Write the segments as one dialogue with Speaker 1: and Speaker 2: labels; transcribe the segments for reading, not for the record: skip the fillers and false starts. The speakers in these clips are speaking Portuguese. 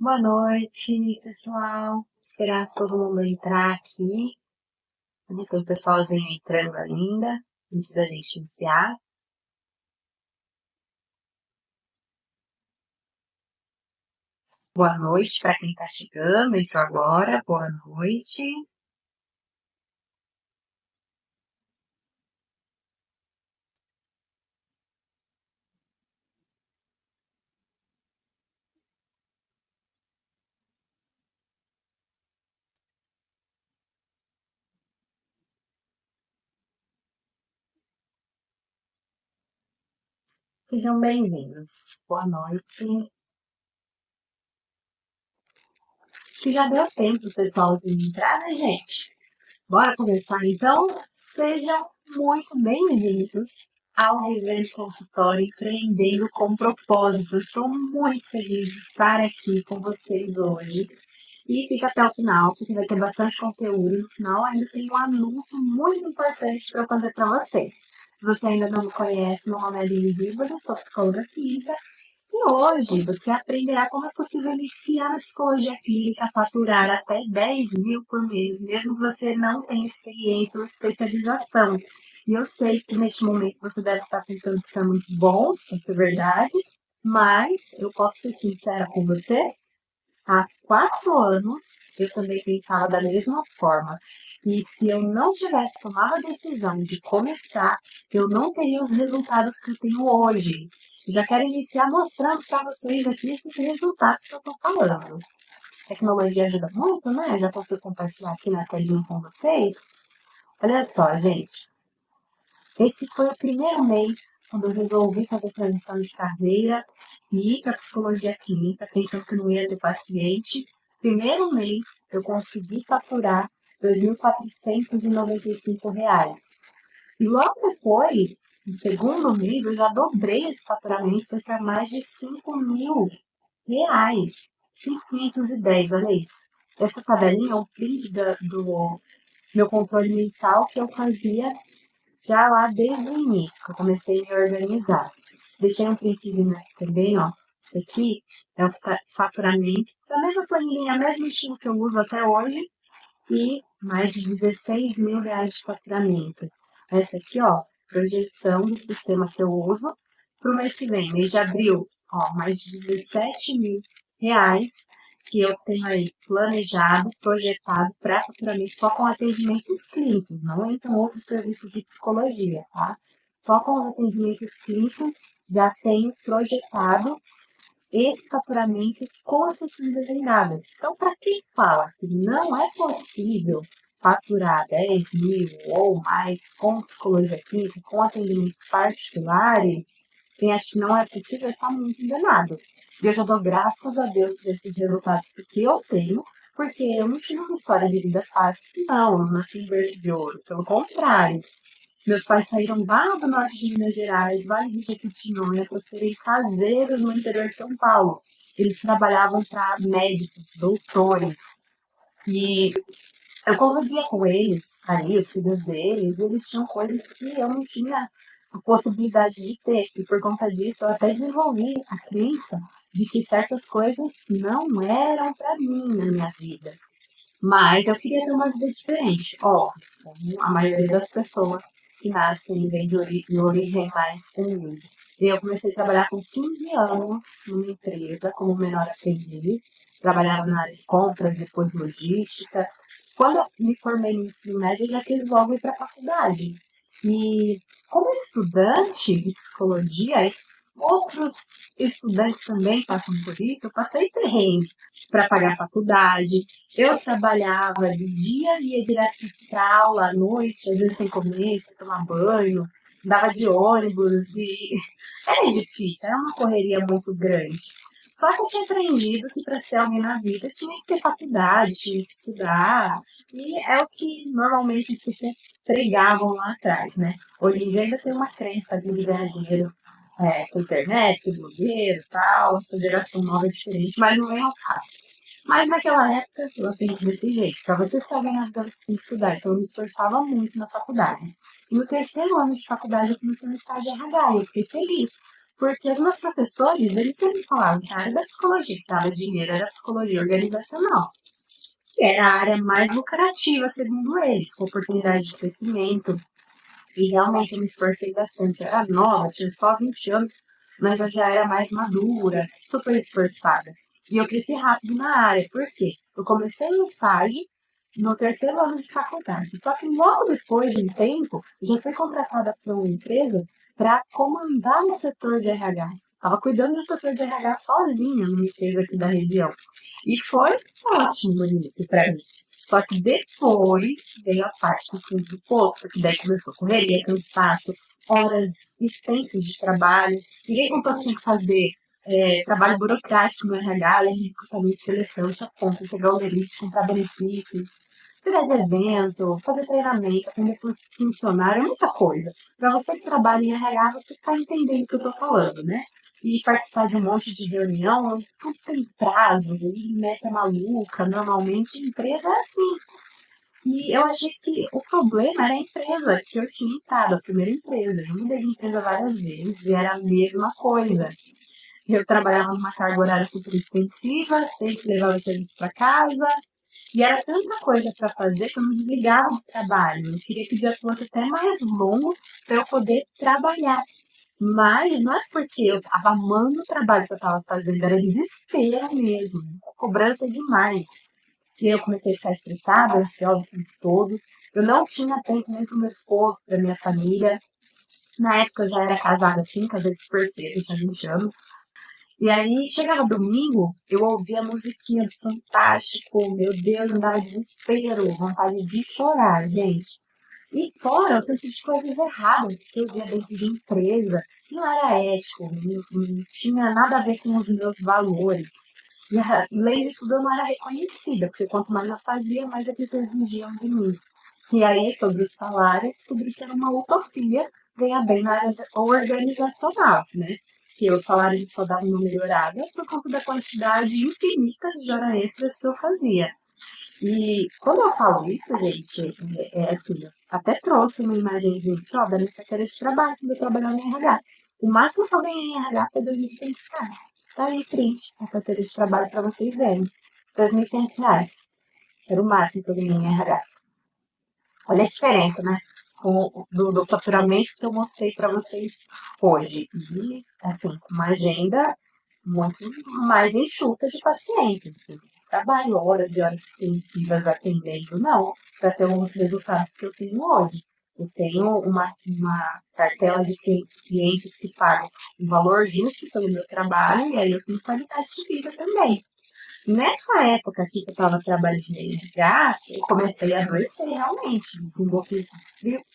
Speaker 1: Boa noite, pessoal. Esperar todo mundo entrar aqui. Tem o pessoalzinho entrando ainda, antes da gente iniciar. Boa noite para quem está chegando, entrou agora. Boa noite. Sejam bem-vindos. Boa noite. Acho que já deu tempo do pessoalzinho entrar, né, gente? Bora começar então? Sejam muito bem-vindos ao Vivendo Consultório Empreendendo com Propósito. Estou muito feliz de estar aqui com vocês hoje. E fica até o final, porque vai ter bastante conteúdo. No final, ainda tem um anúncio muito importante para eu fazer para vocês. Se você ainda não me conhece, meu nome é Aline Bíblia, sou psicóloga clínica e hoje você aprenderá como é possível iniciar na psicologia clínica, faturar até 10 mil por mês, mesmo que você não tenha experiência ou especialização. E eu sei que neste momento você deve estar pensando que isso é muito bom, isso é verdade, mas eu posso ser sincera com você, há 4 anos eu também pensava da mesma forma. E se eu não tivesse tomado a decisão de começar, eu não teria os resultados que eu tenho hoje. Já quero iniciar mostrando para vocês aqui esses resultados que eu estou falando. A tecnologia ajuda muito, né? Já posso compartilhar aqui na telinha com vocês. Olha só, gente. Esse foi o primeiro mês quando eu resolvi fazer transição de carreira e ir para psicologia clínica, pensando que não ia ter paciente. Primeiro mês eu consegui faturar R$ 2.495. E logo depois, no segundo mês, eu já dobrei esse faturamento, foi para mais de R$ 5.000. 5.510, olha isso. Essa tabelinha é um print do meu controle mensal que eu fazia já lá desde o início, que eu comecei a me organizar. Deixei um printzinho aqui também, ó. Isso aqui é o faturamento da mesma planilha, mesmo estilo que eu uso até hoje, e mais de R$ 16.000 de faturamento. Essa aqui, ó, projeção do sistema que eu uso para o mês que vem, mês de abril, ó, mais de R$ 17.000 que eu tenho aí planejado, projetado para faturamento só com atendimentos clínicos, não entram outros serviços de psicologia, tá? Só com os atendimentos clínicos já tenho projetado esse faturamento com as sessões agendadas. Então, para quem fala que não é possível faturar 10 mil ou mais com psicologia clínica, com atendimentos particulares, quem acha que não é possível está muito enganado. E eu já dou graças a Deus por esses resultados que eu tenho, porque eu não tive uma história de vida fácil, não, eu não nasci em berço de ouro, pelo contrário. Meus pais saíram lá do norte de Minas Gerais, Vale do Jequitinhonha, para serem caseiros no interior de São Paulo. Eles trabalhavam para médicos, doutores. E eu convivia com eles, aí, os filhos deles, e eles tinham coisas que eu não tinha a possibilidade de ter. E por conta disso, eu até desenvolvi a crença de que certas coisas não eram para mim na minha vida. Mas eu queria ter uma vida diferente. Ó, como a maioria das pessoas que nascem vem de origem mais humilde. Eu comecei a trabalhar com 15 anos numa empresa como menor aprendiz. Trabalhava na área de compras, depois logística. Quando eu me formei no ensino médio, eu já quis logo ir para a faculdade. E como estudante de psicologia, outros estudantes também passam por isso, eu passei perrengue para pagar a faculdade, eu trabalhava de dia, ia direto para aula à noite, às vezes sem comer, sem tomar banho, andava de ônibus e era difícil, era uma correria muito grande. Só que eu tinha aprendido que para ser alguém na vida tinha que ter faculdade, tinha que estudar, e é o que normalmente as pessoas pregavam lá atrás, né? Hoje em dia ainda tem uma crença de ganhar dinheiro com internet, ser blogueiro e tal, essa geração nova é diferente, mas não é o caso. Mas naquela época eu aprendi desse jeito. Para você saber na vida, você tem que estudar. Então eu me esforçava muito na faculdade. E no terceiro ano de faculdade eu comecei no estágio RH e eu fiquei feliz. Porque os meus professores, eles sempre falavam que a área da psicologia que dava dinheiro era a psicologia organizacional. E era a área mais lucrativa, segundo eles, com oportunidade de crescimento. E realmente eu me esforcei bastante. Eu era nova, tinha só 20 anos, mas eu já era mais madura, super esforçada. E eu cresci rápido na área, por quê? Eu comecei no estágio no terceiro ano de faculdade. Só que logo depois de um tempo, eu já fui contratada por uma empresa para comandar o setor de RH. Estava cuidando do setor de RH sozinha numa empresa aqui da região. E foi ótimo no início para mim. Só que depois veio a parte do fundo do poço, porque daí começou correria, cansaço, horas extensas de trabalho. Ninguém contou que tinha que fazer trabalho burocrático no RH, além de recrutamento e seleção, tinha conta, pegar o elite, comprar benefícios, cuidar de evento, fazer treinamento, atender funcionário, é muita coisa. Para você que trabalha em RH, você está entendendo o que eu estou falando, né? E participar de um monte de reunião, tudo tem prazo, e meta maluca, normalmente empresa é assim. E eu achei que o problema era a empresa que eu tinha entrado, a primeira empresa. Eu mudei de empresa várias vezes e era a mesma coisa. Eu trabalhava numa carga horária super extensiva, sempre levava o serviço para casa, e era tanta coisa para fazer que eu não desligava do trabalho. Eu queria que o dia fosse até mais longo para eu poder trabalhar. Mas não é porque eu estava amando o trabalho que eu estava fazendo, era desespero mesmo, cobrança demais. E aí eu comecei a ficar estressada, ansiosa o tempo todo. Eu não tinha tempo nem para o meu esposo, para minha família. Na época eu já era casada assim, casei super cedo, tinha 20 anos. E aí, chegava domingo, eu ouvia a musiquinha do Fantástico, meu Deus, me dava desespero, vontade de chorar, gente. E fora o tanto de coisas erradas que eu via dentro de empresa, que não era ético, não tinha nada a ver com os meus valores. E além de tudo, eu não era reconhecida, porque quanto mais eu fazia, mais eles exigiam de mim. E aí, sobre o salário, eu descobri que era uma utopia ganhar bem na área organizacional, né? Que o salário só dava uma melhorada por conta da quantidade infinita de horas extras que eu fazia. E quando eu falo isso, gente, é assim, eu até trouxe uma imagenzinha aqui, ó, da minha carteira de trabalho, quando eu trabalhava em RH. O máximo que eu ganhei em RH foi R$ 2.500. Tá aí, print, a carteira de trabalho para vocês verem. R$ 2.500. Era o máximo que eu ganhei em RH. Olha a diferença, né? Do faturamento que eu mostrei para vocês hoje. E, assim, uma agenda muito mais enxuta de pacientes. Assim. Trabalho horas e horas extensivas atendendo, não, para ter os resultados que eu tenho hoje. Eu tenho uma cartela de clientes que pagam um valor justo pelo meu trabalho e aí eu tenho qualidade de vida também. Nessa época aqui que eu estava trabalhando em RH, eu comecei a adoecer realmente. Desenvolvi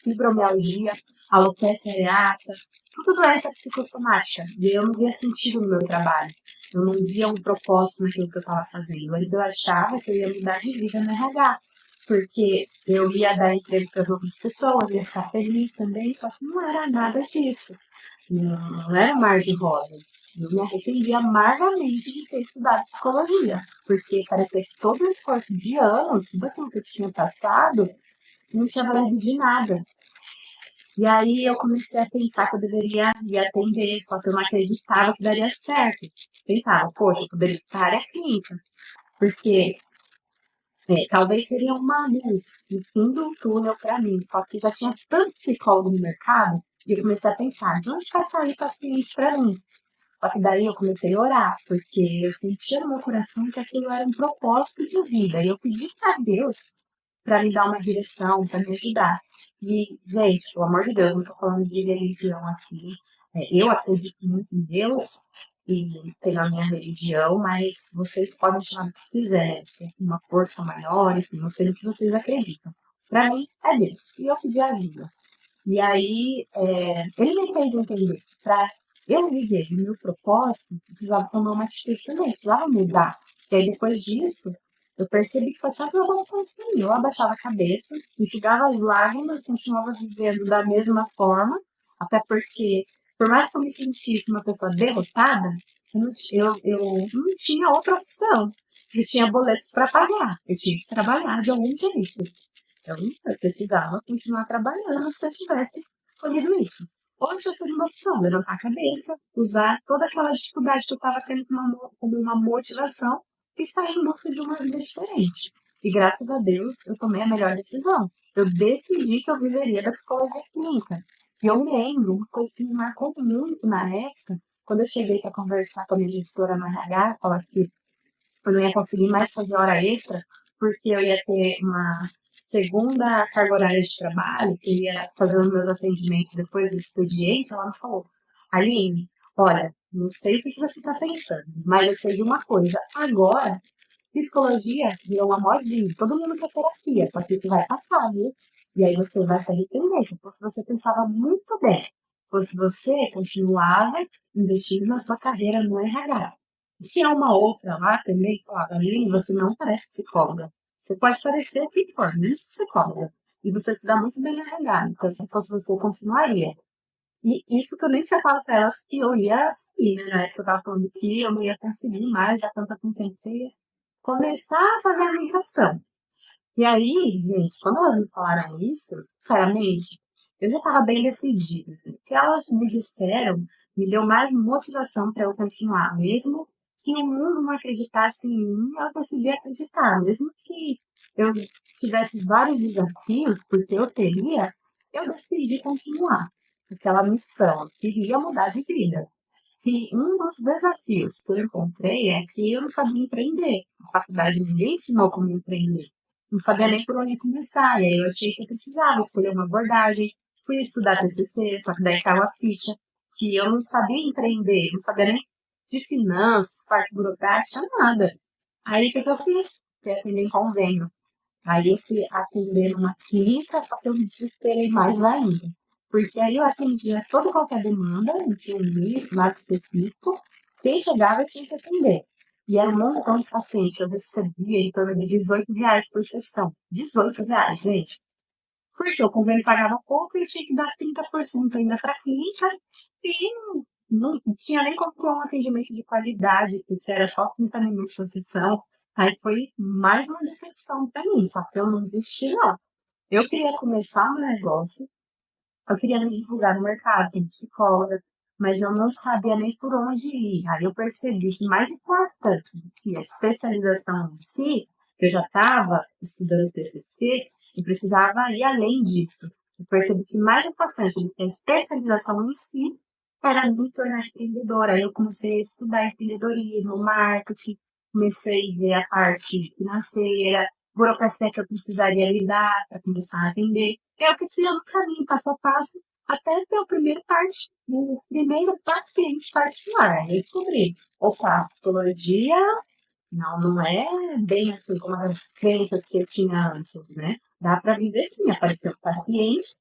Speaker 1: fibromialgia, alopecia areata, tudo doença psicossomática. E eu não via sentido no meu trabalho. Eu não via um propósito naquilo que eu estava fazendo. Antes eu achava que eu ia mudar de vida no RH. Porque eu ia dar emprego para as outras pessoas, ia ficar feliz também, só que não era nada disso. Não era um mar de rosas. Eu me arrependi amargamente de ter estudado psicologia, porque parecia que todo o esforço de anos, tudo aquilo que eu tinha passado, não tinha valido de nada. E aí eu comecei a pensar que eu deveria ir atender, só que eu não acreditava que daria certo. Pensava, poxa, eu poderia ir para a área clínica, porque talvez seria uma luz no fim do túnel para mim, só que já tinha tanto psicólogo no mercado, e eu comecei a pensar, de onde vai sair paciente para mim? Só que daí eu comecei a orar, porque eu sentia no meu coração que aquilo era um propósito de vida. E eu pedi para Deus para me dar uma direção, para me ajudar. E, gente, pelo amor de Deus, não estou falando de religião aqui. Eu acredito muito em Deus e tenho a minha religião, mas vocês podem chamar o que quiserem, se é uma força maior, enfim, não sei no que vocês acreditam. Para mim, é Deus. E eu pedi ajuda. E aí, ele me fez entender que para eu viver o meu propósito, eu precisava tomar uma atitude também, precisava mudar. E aí, depois disso, eu percebi que só tinha duas opções para mim. Eu abaixava a cabeça, enxugava as lágrimas, continuava vivendo da mesma forma, até porque, por mais que eu me sentisse uma pessoa derrotada, eu não tinha outra opção. Eu tinha boletos para pagar, eu tinha que trabalhar de algum jeito. Então, eu precisava continuar trabalhando se eu tivesse escolhido isso. Ou tinha sido uma opção, levantar a cabeça, usar toda aquela dificuldade que eu estava tendo como uma motivação e sair em busca de uma vida diferente. E graças a Deus eu tomei a melhor decisão. Eu decidi que eu viveria da psicologia clínica. E eu lembro, uma coisa que me marcou muito na época, quando eu cheguei para conversar com a minha gestora no RH, falar que eu não ia conseguir mais fazer hora extra, porque eu ia ter uma segunda carga horária de trabalho, que eu ia fazer os meus atendimentos depois do expediente, ela me falou, Aline, olha, não sei o que você está pensando, mas eu sei de uma coisa, agora, psicologia virou uma modinha, todo mundo quer terapia, só que isso vai passar, viu? E aí você vai se arrepender, se você pensava muito bem, se você continuava investindo na sua carreira no RH. Tinha uma outra lá também que falava, Aline, você não parece psicóloga. Você pode parecer o que for, menos psicóloga. E você se dá muito bem no RH. Então, se fosse você, eu continuaria. E isso que eu nem tinha falado para elas que eu ia seguir, né? Na época eu tava falando que eu não ia conseguir mais, já tanta consciência, começar a fazer a migração. E aí, gente, quando elas me falaram isso, sinceramente, eu já estava bem decidida. O que elas me disseram me deu mais motivação para eu continuar. Mesmo que o mundo não acreditasse em mim, eu decidi acreditar. Mesmo que eu tivesse vários desafios, porque eu teria, eu decidi continuar. Aquela missão, eu queria mudar de vida. E um dos desafios que eu encontrei é que eu não sabia empreender. Na faculdade ninguém ensinou como empreender. Não sabia nem por onde começar. E aí eu achei que eu precisava escolher uma abordagem. Fui estudar TCC, só que daí caiu a ficha que eu não sabia empreender, não sabia nem de finanças, parte burocrática, nada. Aí o que eu fiz? Fui atender em convênio. Aí eu fui atender numa clínica, só que eu me desesperei mais ainda. Porque aí eu atendia toda e qualquer demanda, não tinha um nicho nada específico. Quem chegava eu tinha que atender. E era um montão de pacientes. Eu recebia em torno de R$ 18 por sessão. R$ 18, gente. Porque o convênio pagava pouco e eu tinha que dar 30% ainda para a clínica. E não tinha nem como ter um atendimento de qualidade, porque era só 30 minutos de sessão. Aí foi mais uma decepção para mim, só que eu não desisti, não. Eu queria começar um negócio, eu queria me divulgar no mercado, como psicóloga, mas eu não sabia nem por onde ir. Aí eu percebi que mais importante do que a especialização em si, que eu já estava estudando TCC, eu precisava ir além disso. Eu percebi que mais importante do que a especialização em si era me tornar empreendedora. Aí eu comecei a estudar empreendedorismo, marketing, comecei a ver a parte financeira, burocracia que eu precisaria lidar para começar a vender. Eu fui criando o caminho, passo a passo, até ter o primeiro paciente particular. Aí eu descobri, opa, a psicologia não é bem assim como as crenças que eu tinha antes, né? Dá para viver sim, aparecer um paciente,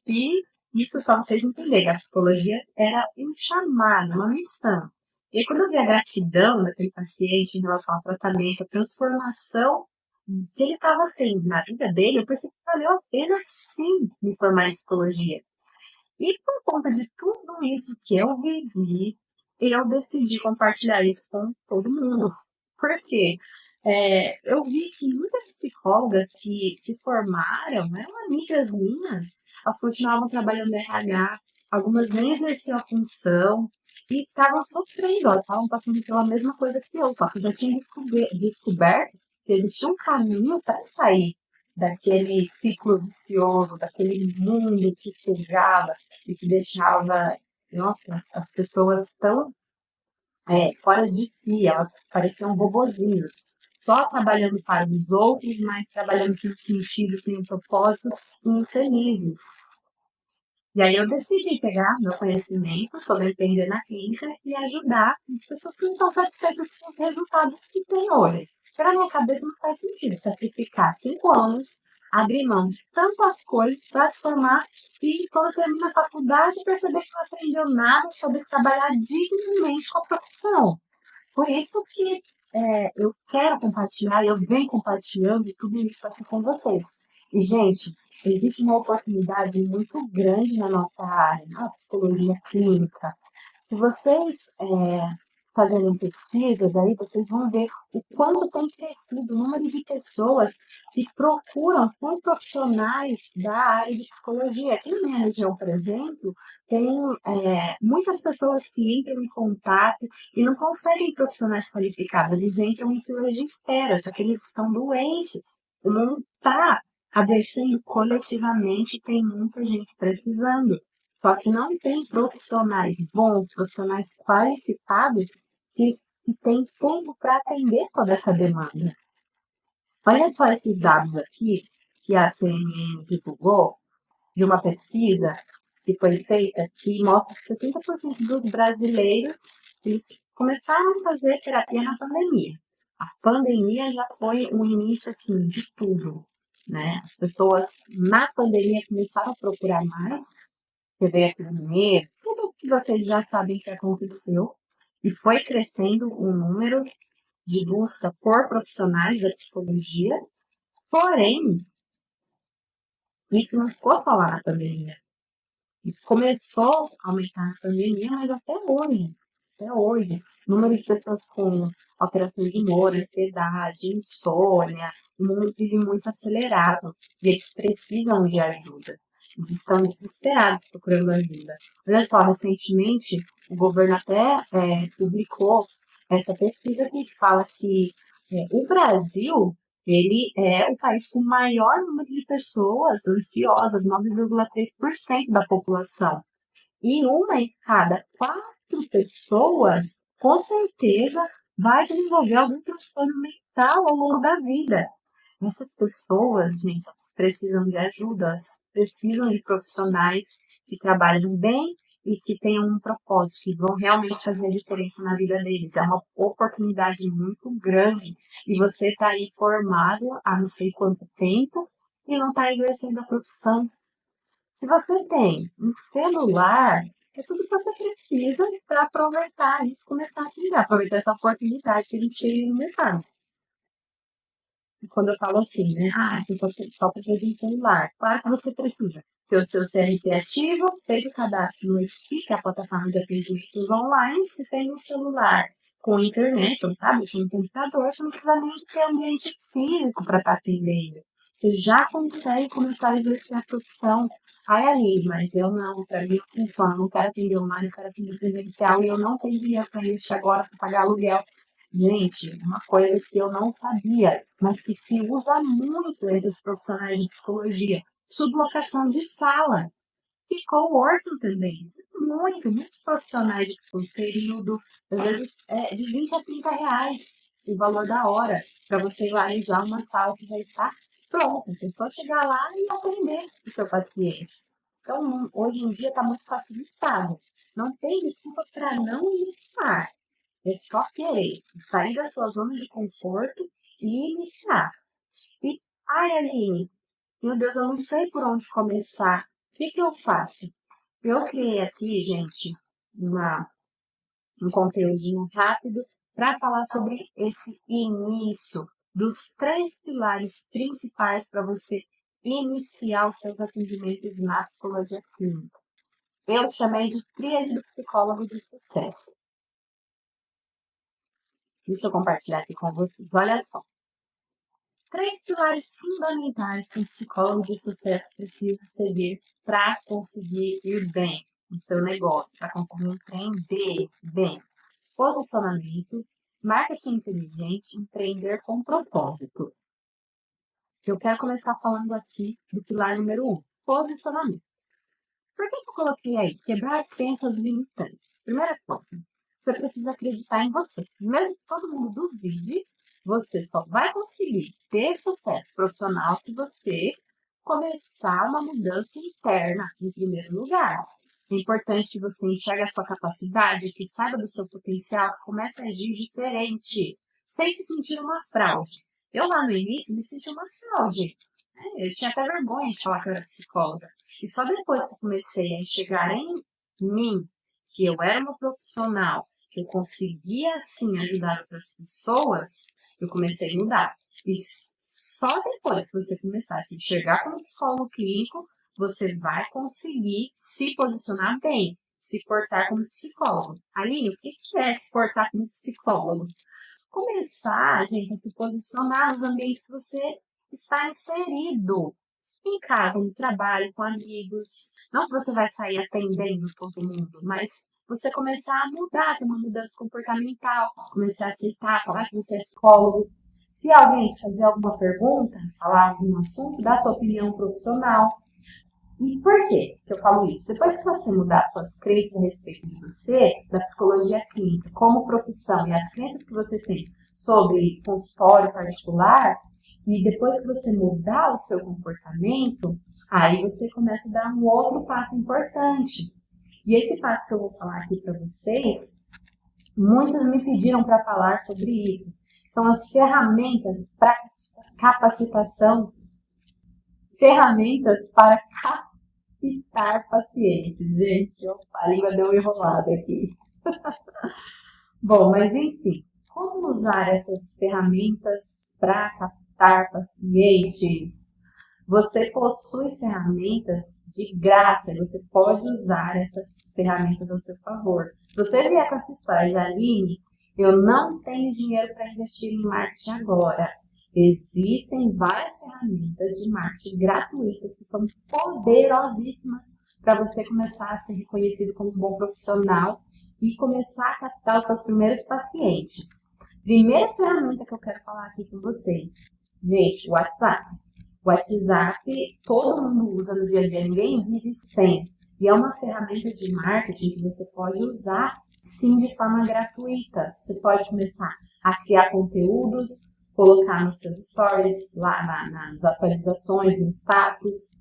Speaker 1: e isso só me fez entender que a psicologia era um chamado, uma missão. E aí, quando eu vi a gratidão daquele paciente em relação ao tratamento, a transformação que ele estava tendo na vida dele, eu percebi que valeu a pena sim me formar em psicologia. E por conta de tudo isso que eu vivi, eu decidi compartilhar isso com todo mundo. Por quê? Eu vi que muitas psicólogas que se formaram, eram amigas minhas, elas continuavam trabalhando no RH, algumas nem exerciam a função e estavam sofrendo, elas estavam passando pela mesma coisa que eu, só que eu já tinha descoberto que existia um caminho para sair daquele ciclo vicioso, daquele mundo que sugava e que deixava, nossa, as pessoas tão fora de si, elas pareciam robozinhos, só trabalhando para os outros, mas trabalhando sem sentido, sem um propósito, e infelizes. E aí eu decidi pegar meu conhecimento sobre empreender na clínica e ajudar as pessoas que não estão satisfeitas com os resultados que têm hoje. Para minha cabeça não faz sentido sacrificar 5 anos, abrir mão de tantas coisas para se formar e quando termina a faculdade perceber que não aprendeu nada sobre trabalhar dignamente com a profissão. Por isso que eu quero compartilhar, eu venho compartilhando tudo isso aqui com vocês. E, gente, existe uma oportunidade muito grande na nossa área, na psicologia clínica. Se vocês fazendo pesquisas, aí vocês vão ver o quanto tem crescido o número de pessoas que procuram por profissionais da área de psicologia. Aqui na minha região, por exemplo, tem muitas pessoas que entram em contato e não conseguem profissionais qualificados, eles entram em filas de espera, já que eles estão doentes. O mundo está adoecendo coletivamente, tem muita gente precisando. Só que não tem profissionais bons, profissionais qualificados que, que têm tempo para atender toda essa demanda. Olha só esses dados aqui que a CNN divulgou de uma pesquisa que foi feita que mostra que 60% dos brasileiros eles começaram a fazer terapia na pandemia. A pandemia já foi o início assim de tudo, né? As pessoas na pandemia começaram a procurar mais, teve aquele medo, tudo que vocês já sabem que aconteceu, e foi crescendo o número de busca por profissionais da psicologia, porém, isso não ficou só lá na pandemia. Isso começou a aumentar na pandemia, mas até hoje, o número de pessoas com alterações de humor, ansiedade, insônia, o mundo vive muito acelerado e eles precisam de ajuda. Eles estão desesperados procurando ajuda. Olha só, recentemente o governo até publicou essa pesquisa que fala que o Brasil ele é o país com o maior número de pessoas ansiosas, 9,3% da população. E uma em cada 4 pessoas, com certeza, vai desenvolver algum transtorno mental ao longo da vida. Essas pessoas, gente, elas precisam de ajuda, elas precisam de profissionais que trabalhem bem e que tenham um propósito, que vão realmente fazer a diferença na vida deles. É uma oportunidade muito grande e você está aí formado há não sei quanto tempo e não está exercendo a profissão. Se você tem um celular, é tudo que você precisa para aproveitar isso, começar a criar, aproveitar essa oportunidade que a gente tem no mercado. Quando eu falo assim, né? Você só precisa de um celular. Claro que você precisa ter o seu CRP ativo, fez o cadastro no EPSI, que é a plataforma de atendimentos online. Se tem um celular com internet, um tablet, um computador, você não precisa nem de ter ambiente físico para estar atendendo. Você já consegue começar a exercer a profissão. Ai, ali, mas eu não, para mim não funciona, eu não quero atender online, eu quero atender presencial e eu não tenho dinheiro para isso agora para pagar aluguel. Gente, uma coisa que eu não sabia, mas que se usa muito entre os profissionais de psicologia, sublocação de sala e coworking também. Muitos profissionais de psicologia, período, às vezes de 20 a 30 reais o valor da hora, para você ir lá e usar uma sala que já está pronta. É só chegar lá e atender o seu paciente. Então, hoje em dia está muito facilitado. Não tem desculpa para não iniciar. É só querer sair da sua zona de conforto e iniciar. E, ai, Aline, meu Deus, eu não sei por onde começar. O que eu faço? Eu criei aqui, gente, um conteúdinho rápido para falar sobre esse início dos 3 pilares principais para você iniciar os seus atendimentos na psicologia clínica. Eu chamei de tríade do psicólogo de sucesso. Deixa eu compartilhar aqui com vocês. Olha só. 3 pilares fundamentais que um psicólogo de sucesso precisa seguir para conseguir ir bem no seu negócio, para conseguir empreender bem. Posicionamento, marketing inteligente, empreender com propósito. Eu quero começar falando aqui do pilar número 1, posicionamento. Por que eu coloquei aí? Quebrar crenças limitantes. Primeira coisa, você precisa acreditar em você. Mesmo que todo mundo duvide, você só vai conseguir ter sucesso profissional se você começar uma mudança interna, em primeiro lugar. É importante que você enxergue a sua capacidade, que saiba do seu potencial, que comece a agir diferente, sem se sentir uma fraude. Eu lá no início me senti uma fraude. Eu tinha até vergonha de falar que eu era psicóloga. E só depois que eu comecei a enxergar em mim que eu era uma profissional, que eu conseguia, sim, ajudar outras pessoas, eu comecei a mudar. E só depois que você começar a se enxergar como psicólogo clínico, você vai conseguir se posicionar bem, se portar como psicólogo. Aline, o que é se portar como psicólogo? Começar, gente, a se posicionar nos ambientes que você está inserido. Em casa, no trabalho, com amigos. Não que você vai sair atendendo todo mundo, mas você começar a mudar, ter uma mudança comportamental, começar a aceitar, falar que você é psicólogo. Se alguém te fazer alguma pergunta, falar algum assunto, dar sua opinião profissional. E por quê que eu falo isso? Depois que você mudar suas crenças a respeito de você, da psicologia clínica, como profissão e as crenças que você tem sobre consultório particular, e depois que você mudar o seu comportamento, aí você começa a dar um outro passo importante. E esse passo que eu vou falar aqui para vocês, muitos me pediram para falar sobre isso. São as ferramentas para capacitação, ferramentas para captar pacientes. Gente, a língua deu uma enrolada aqui. Bom, mas enfim, como usar essas ferramentas para captar pacientes? Você possui ferramentas de graça, você pode usar essas ferramentas ao seu favor. Se você vier com essa história de Aline, eu não tenho dinheiro para investir em marketing agora. Existem várias ferramentas de marketing gratuitas que são poderosíssimas para você começar a ser reconhecido como um bom profissional e começar a captar os seus primeiros pacientes. Primeira ferramenta que eu quero falar aqui com vocês, gente, o WhatsApp. O WhatsApp todo mundo usa no dia a dia, ninguém vive sem. E é uma ferramenta de marketing que você pode usar, sim, de forma gratuita. Você pode começar a criar conteúdos, colocar nos seus stories, lá nas atualizações, no status.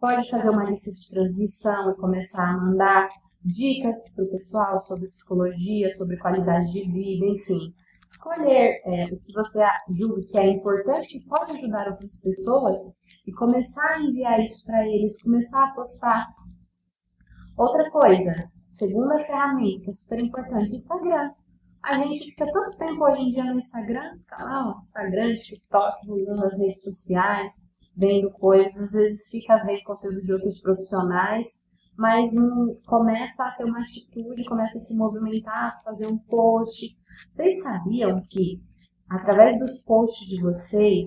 Speaker 1: Pode fazer uma lista de transmissão e começar a mandar dicas para o pessoal sobre psicologia, sobre qualidade de vida, enfim. Escolher o que você julga que é importante, que pode ajudar outras pessoas e começar a enviar isso para eles, começar a postar. Outra coisa, segunda ferramenta que é super importante, Instagram. A gente fica tanto tempo hoje em dia no Instagram, fica lá no Instagram, TikTok, rolando as redes sociais, vendo coisas, às vezes fica vendo conteúdo de outros profissionais, mas não começa a ter uma atitude, começa a se movimentar, fazer um post. Vocês sabiam que, através dos posts de vocês,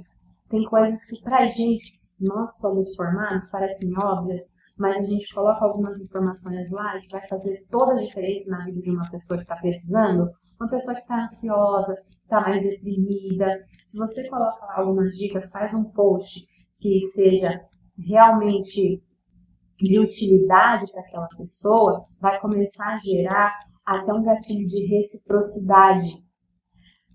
Speaker 1: tem coisas que pra gente, que nós somos formados, parecem óbvias, mas a gente coloca algumas informações lá e que vai fazer toda a diferença na vida de uma pessoa que está precisando, uma pessoa que está ansiosa, que está mais deprimida. Se você coloca lá algumas dicas, faz um post que seja realmente de utilidade para aquela pessoa, vai começar a gerar até um gatilho de reciprocidade.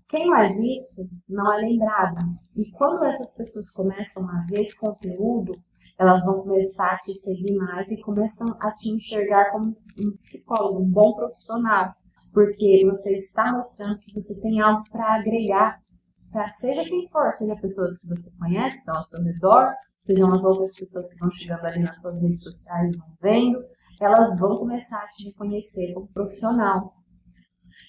Speaker 1: Quem não é visto, não é lembrado. E quando essas pessoas começam a ver esse conteúdo, elas vão começar a te seguir mais e começam a te enxergar como um psicólogo, um bom profissional. Porque você está mostrando que você tem algo para agregar, para seja quem for, seja pessoas que você conhece, que estão ao seu redor, sejam as outras pessoas que estão chegando ali nas suas redes sociais e vão vendo, elas vão começar a te reconhecer como profissional.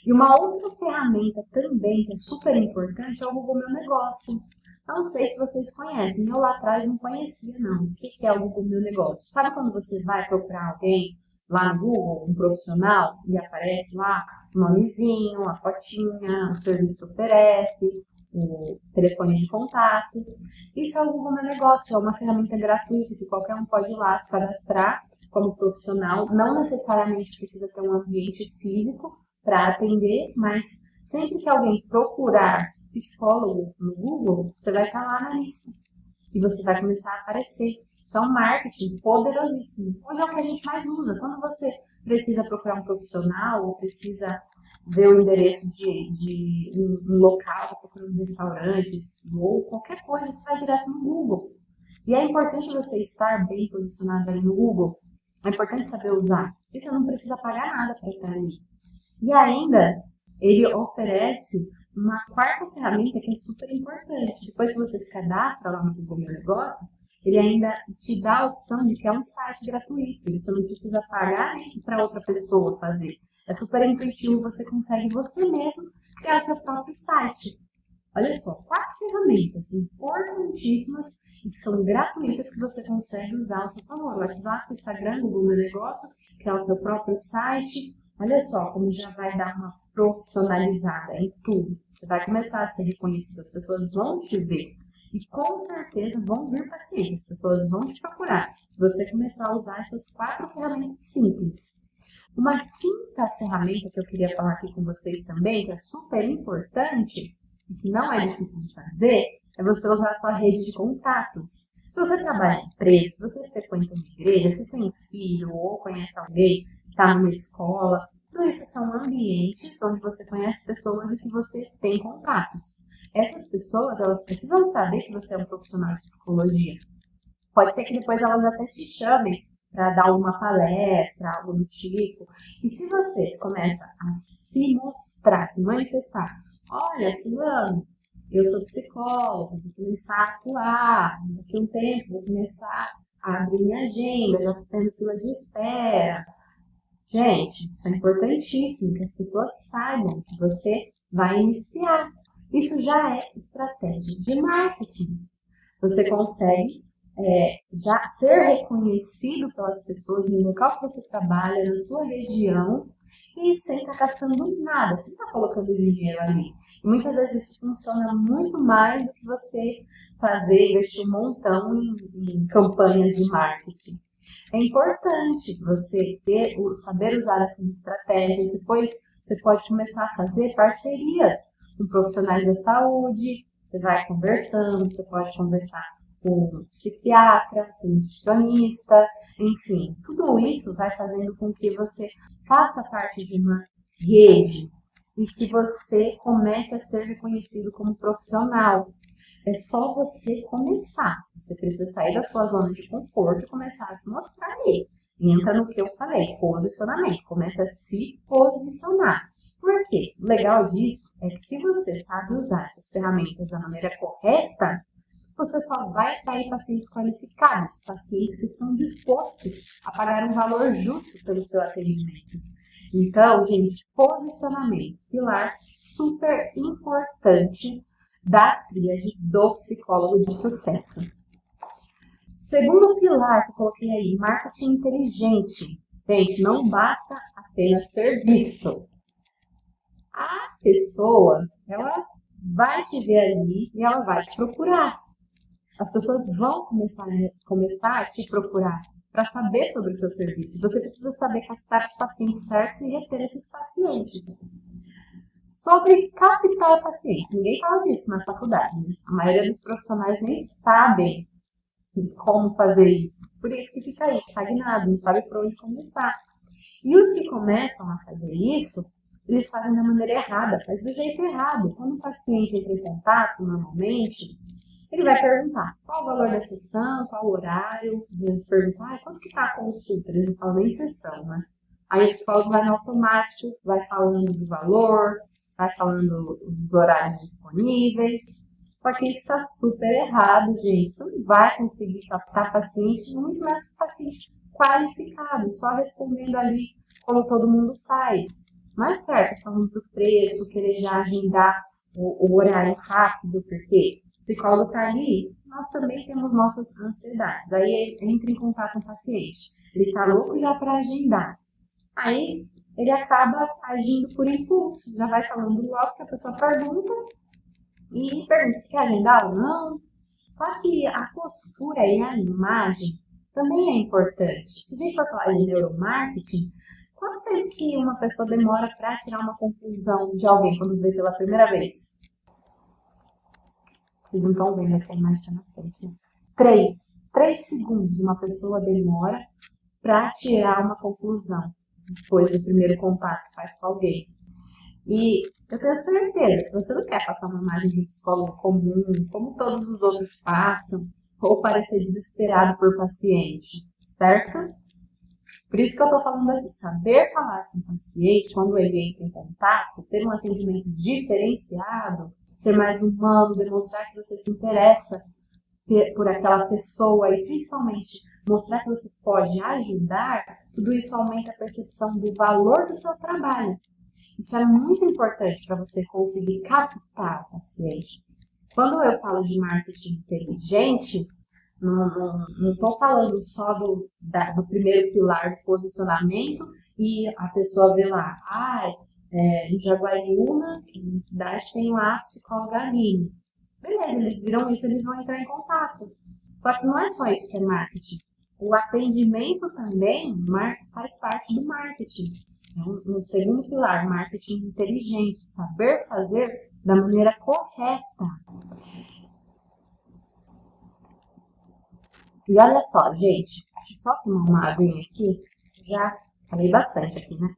Speaker 1: E uma outra ferramenta também que é super importante é o Google Meu Negócio. Não sei se vocês conhecem, eu lá atrás não conhecia não. O que é o Google Meu Negócio? Sabe quando você vai procurar alguém lá no Google, um profissional, e aparece lá o nomezinho, a fotinha, o serviço que oferece, o telefone de contato? Isso é o Google Meu Negócio, é uma ferramenta gratuita que qualquer um pode ir lá se cadastrar como profissional. Não necessariamente precisa ter um ambiente físico para atender, mas sempre que alguém procurar psicólogo no Google, você vai estar lá na lista e você vai começar a aparecer. Isso é um marketing poderosíssimo. Hoje é o que a gente mais usa. Quando você precisa procurar um profissional ou precisa ver o endereço de um local, está procurando um restaurante ou qualquer coisa, você vai direto no Google. E é importante você estar bem posicionado ali no Google. É importante saber usar. E você não precisa pagar nada para estar ali. E ainda, ele oferece uma quarta ferramenta que é super importante. Depois que você se cadastra lá no Google Meu Negócio, ele ainda te dá a opção de que é um site gratuito. Você não precisa pagar nem para outra pessoa fazer. É super intuitivo, você consegue você mesmo criar seu próprio site. Olha só, 4 ferramentas importantíssimas e que são gratuitas que você consegue usar ao seu favor. O WhatsApp, o Instagram, o Google Meu Negócio, criar o seu próprio site. Olha só como já vai dar uma profissionalizada em tudo. Você vai começar a ser reconhecido, as pessoas vão te ver. E com certeza vão vir pacientes, as pessoas vão te procurar. Se você começar a usar essas 4 ferramentas simples. Uma quinta ferramenta que eu queria falar aqui com vocês também, que é super importante e que não é difícil de fazer, é você usar a sua rede de contatos. Se você trabalha em empresa, se você frequenta uma igreja, se tem um filho ou conhece alguém que está numa escola, tudo isso são ambientes onde você conhece pessoas e que você tem contatos. Essas pessoas, elas precisam saber que você é um profissional de psicologia. Pode ser que depois elas até te chamem para dar uma palestra, algo do tipo. E se você começa a se mostrar, se manifestar, olha, fulano, eu sou psicólogo, vou começar a atuar, daqui a um tempo vou começar a abrir minha agenda, já estou tendo fila de espera. Gente, isso é importantíssimo, que as pessoas saibam que você vai iniciar. Isso já é estratégia de marketing. Você consegue já ser reconhecido pelas pessoas no local que você trabalha, na sua região, e sem estar gastando nada, sem estar colocando dinheiro ali. E muitas vezes isso funciona muito mais do que você investir um montão em campanhas de marketing. É importante você saber usar essas estratégias, depois você pode começar a fazer parcerias com profissionais da saúde, você vai conversando, você pode conversar com um psiquiatra, com um nutricionista, enfim, tudo isso vai fazendo com que você faça parte de uma rede e que você comece a ser reconhecido como profissional. É só você começar. Você precisa sair da sua zona de conforto e começar a se mostrar ali. Entra no que eu falei, posicionamento. Começa a se posicionar. Por quê? O legal disso é que se você sabe usar essas ferramentas da maneira correta, você só vai atrair pacientes qualificados, pacientes que estão dispostos a pagar um valor justo pelo seu atendimento. Então, gente, posicionamento, pilar super importante da tríade do psicólogo de sucesso. Segundo pilar que eu coloquei aí, marketing inteligente. Gente, não basta apenas ser visto. A pessoa, ela vai te ver ali e ela vai te procurar. As pessoas vão começar a te procurar para saber sobre o seu serviço. Você precisa saber captar os pacientes certos e reter esses pacientes. Sobre captar pacientes, ninguém fala disso na faculdade, né? A maioria dos profissionais nem sabem como fazer isso. Por isso que fica aí, estagnado, não sabe por onde começar. E os que começam a fazer isso, eles fazem da maneira errada, faz do jeito errado. Quando o paciente entra em contato, normalmente, ele vai perguntar qual o valor da sessão, qual o horário. Às vezes pergunta, quanto que tá a consulta? Eles não falam nem sessão, né? Aí o psicólogo vai no automático, vai falando do valor, vai falando dos horários disponíveis. Só que isso está super errado, gente. Você não vai conseguir captar paciente, muito mais que paciente qualificado, só respondendo ali como todo mundo faz. Não é certo falando do preço, querer já agendar o horário rápido, porque o psicólogo está ali, nós também temos nossas ansiedades. Aí entra em contato com o paciente, ele está louco já para agendar. Aí ele acaba agindo por impulso, já vai falando logo que a pessoa pergunta se quer agendar ou não. Só que a postura e a imagem também é importante. Se a gente for falar de neuromarketing, quanto tempo que uma pessoa demora para tirar uma conclusão de alguém quando vê pela primeira vez? Vocês não estão vendo aqui a imagem está na frente, né? 3 segundos uma pessoa demora para tirar uma conclusão depois do primeiro contato que faz com alguém. E eu tenho certeza que você não quer passar uma imagem de um psicólogo comum, como todos os outros passam, ou parecer desesperado por paciente, certo? Por isso que eu estou falando aqui, saber falar com o paciente quando ele entra em contato, ter um atendimento diferenciado, ser mais humano, demonstrar que você se interessa por aquela pessoa e principalmente mostrar que você pode ajudar, tudo isso aumenta a percepção do valor do seu trabalho. Isso é muito importante para você conseguir captar o paciente. Quando eu falo de marketing inteligente, Não estou falando só do primeiro pilar do posicionamento e a pessoa vê lá, em Jaguariúna, que é minha cidade, tem lá a psicóloga Aline. Beleza, eles viram isso, eles vão entrar em contato. Só que não é só isso que é marketing. O atendimento também faz parte do marketing. É um segundo pilar, marketing inteligente, saber fazer da maneira correta. E olha só, gente, deixa eu só tomar uma aguinha aqui. Já falei bastante aqui, né?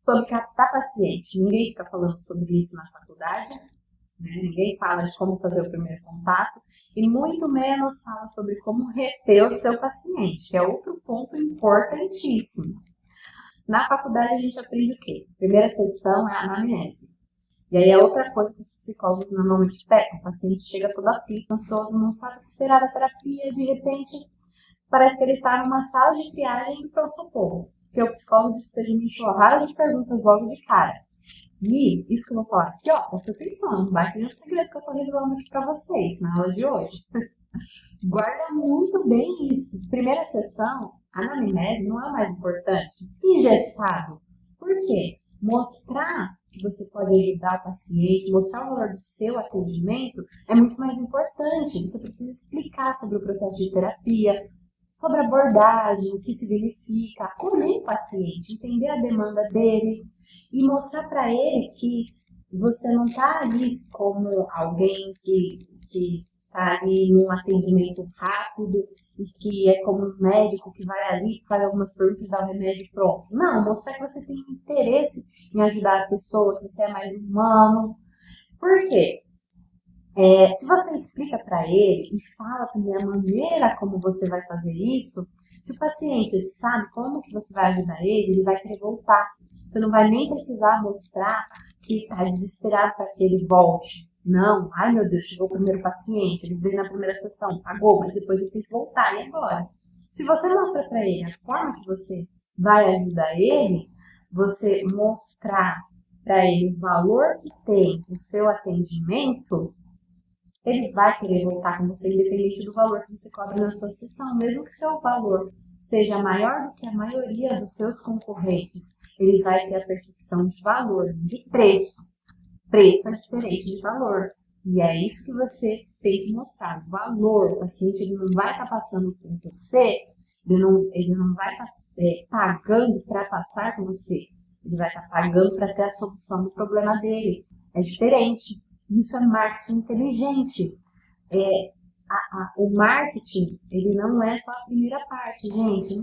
Speaker 1: Sobre captar paciente. Ninguém fica falando sobre isso na faculdade, né? Ninguém fala de como fazer o primeiro contato e muito menos fala sobre como reter o seu paciente, que é outro ponto importantíssimo. Na faculdade a gente aprende o quê? Primeira sessão é a anamnese. E aí é outra coisa que os psicólogos normalmente pecam. O paciente chega todo aflito, ansioso, não sabe o que esperar da terapia, de repente parece que ele está numa sala de triagem do pronto-socorro, porque o psicólogo despeja uma enxurrada de perguntas logo de cara. E isso que eu vou falar aqui, ó, presta atenção, não vai ter nenhum segredo que eu tô revelando aqui pra vocês na aula de hoje. Guarda muito bem isso. Primeira sessão, a anamnese não é mais importante. Fica engessado. Por quê? Mostrar que você pode ajudar o paciente, mostrar o valor do seu atendimento é muito mais importante. Você precisa explicar sobre o processo de terapia, sobre a abordagem, o que significa, acolher o paciente, entender a demanda dele e mostrar para ele que você não está ali como alguém que está ali num atendimento rápido e que é como um médico que vai ali, faz algumas perguntas e dá o remédio e pronto. Não, mostrar que você tem interesse em ajudar a pessoa, que você é mais humano. Por quê? Se você explica para ele e fala também a maneira como você vai fazer isso, se o paciente sabe como que você vai ajudar ele, ele vai querer voltar. Você não vai nem precisar mostrar que está desesperado para que ele volte. Não, ai meu Deus, chegou o primeiro paciente, ele veio na primeira sessão, pagou, mas depois ele tem que voltar, e agora? Se você mostrar para ele a forma que você vai ajudar ele, você mostrar para ele o valor que tem o seu atendimento, ele vai querer voltar com você, independente do valor que você cobra na sua sessão, mesmo que seu valor seja maior do que a maioria dos seus concorrentes, ele vai ter a percepção de valor, de preço. Preço é diferente de valor. E é isso que você tem que mostrar. O valor, o paciente ele não vai estar passando por você, ele não vai estar pagando para passar com você. Ele vai estar pagando para ter a solução do problema dele. É diferente. Isso é marketing inteligente. O marketing, ele não é só a primeira parte, gente.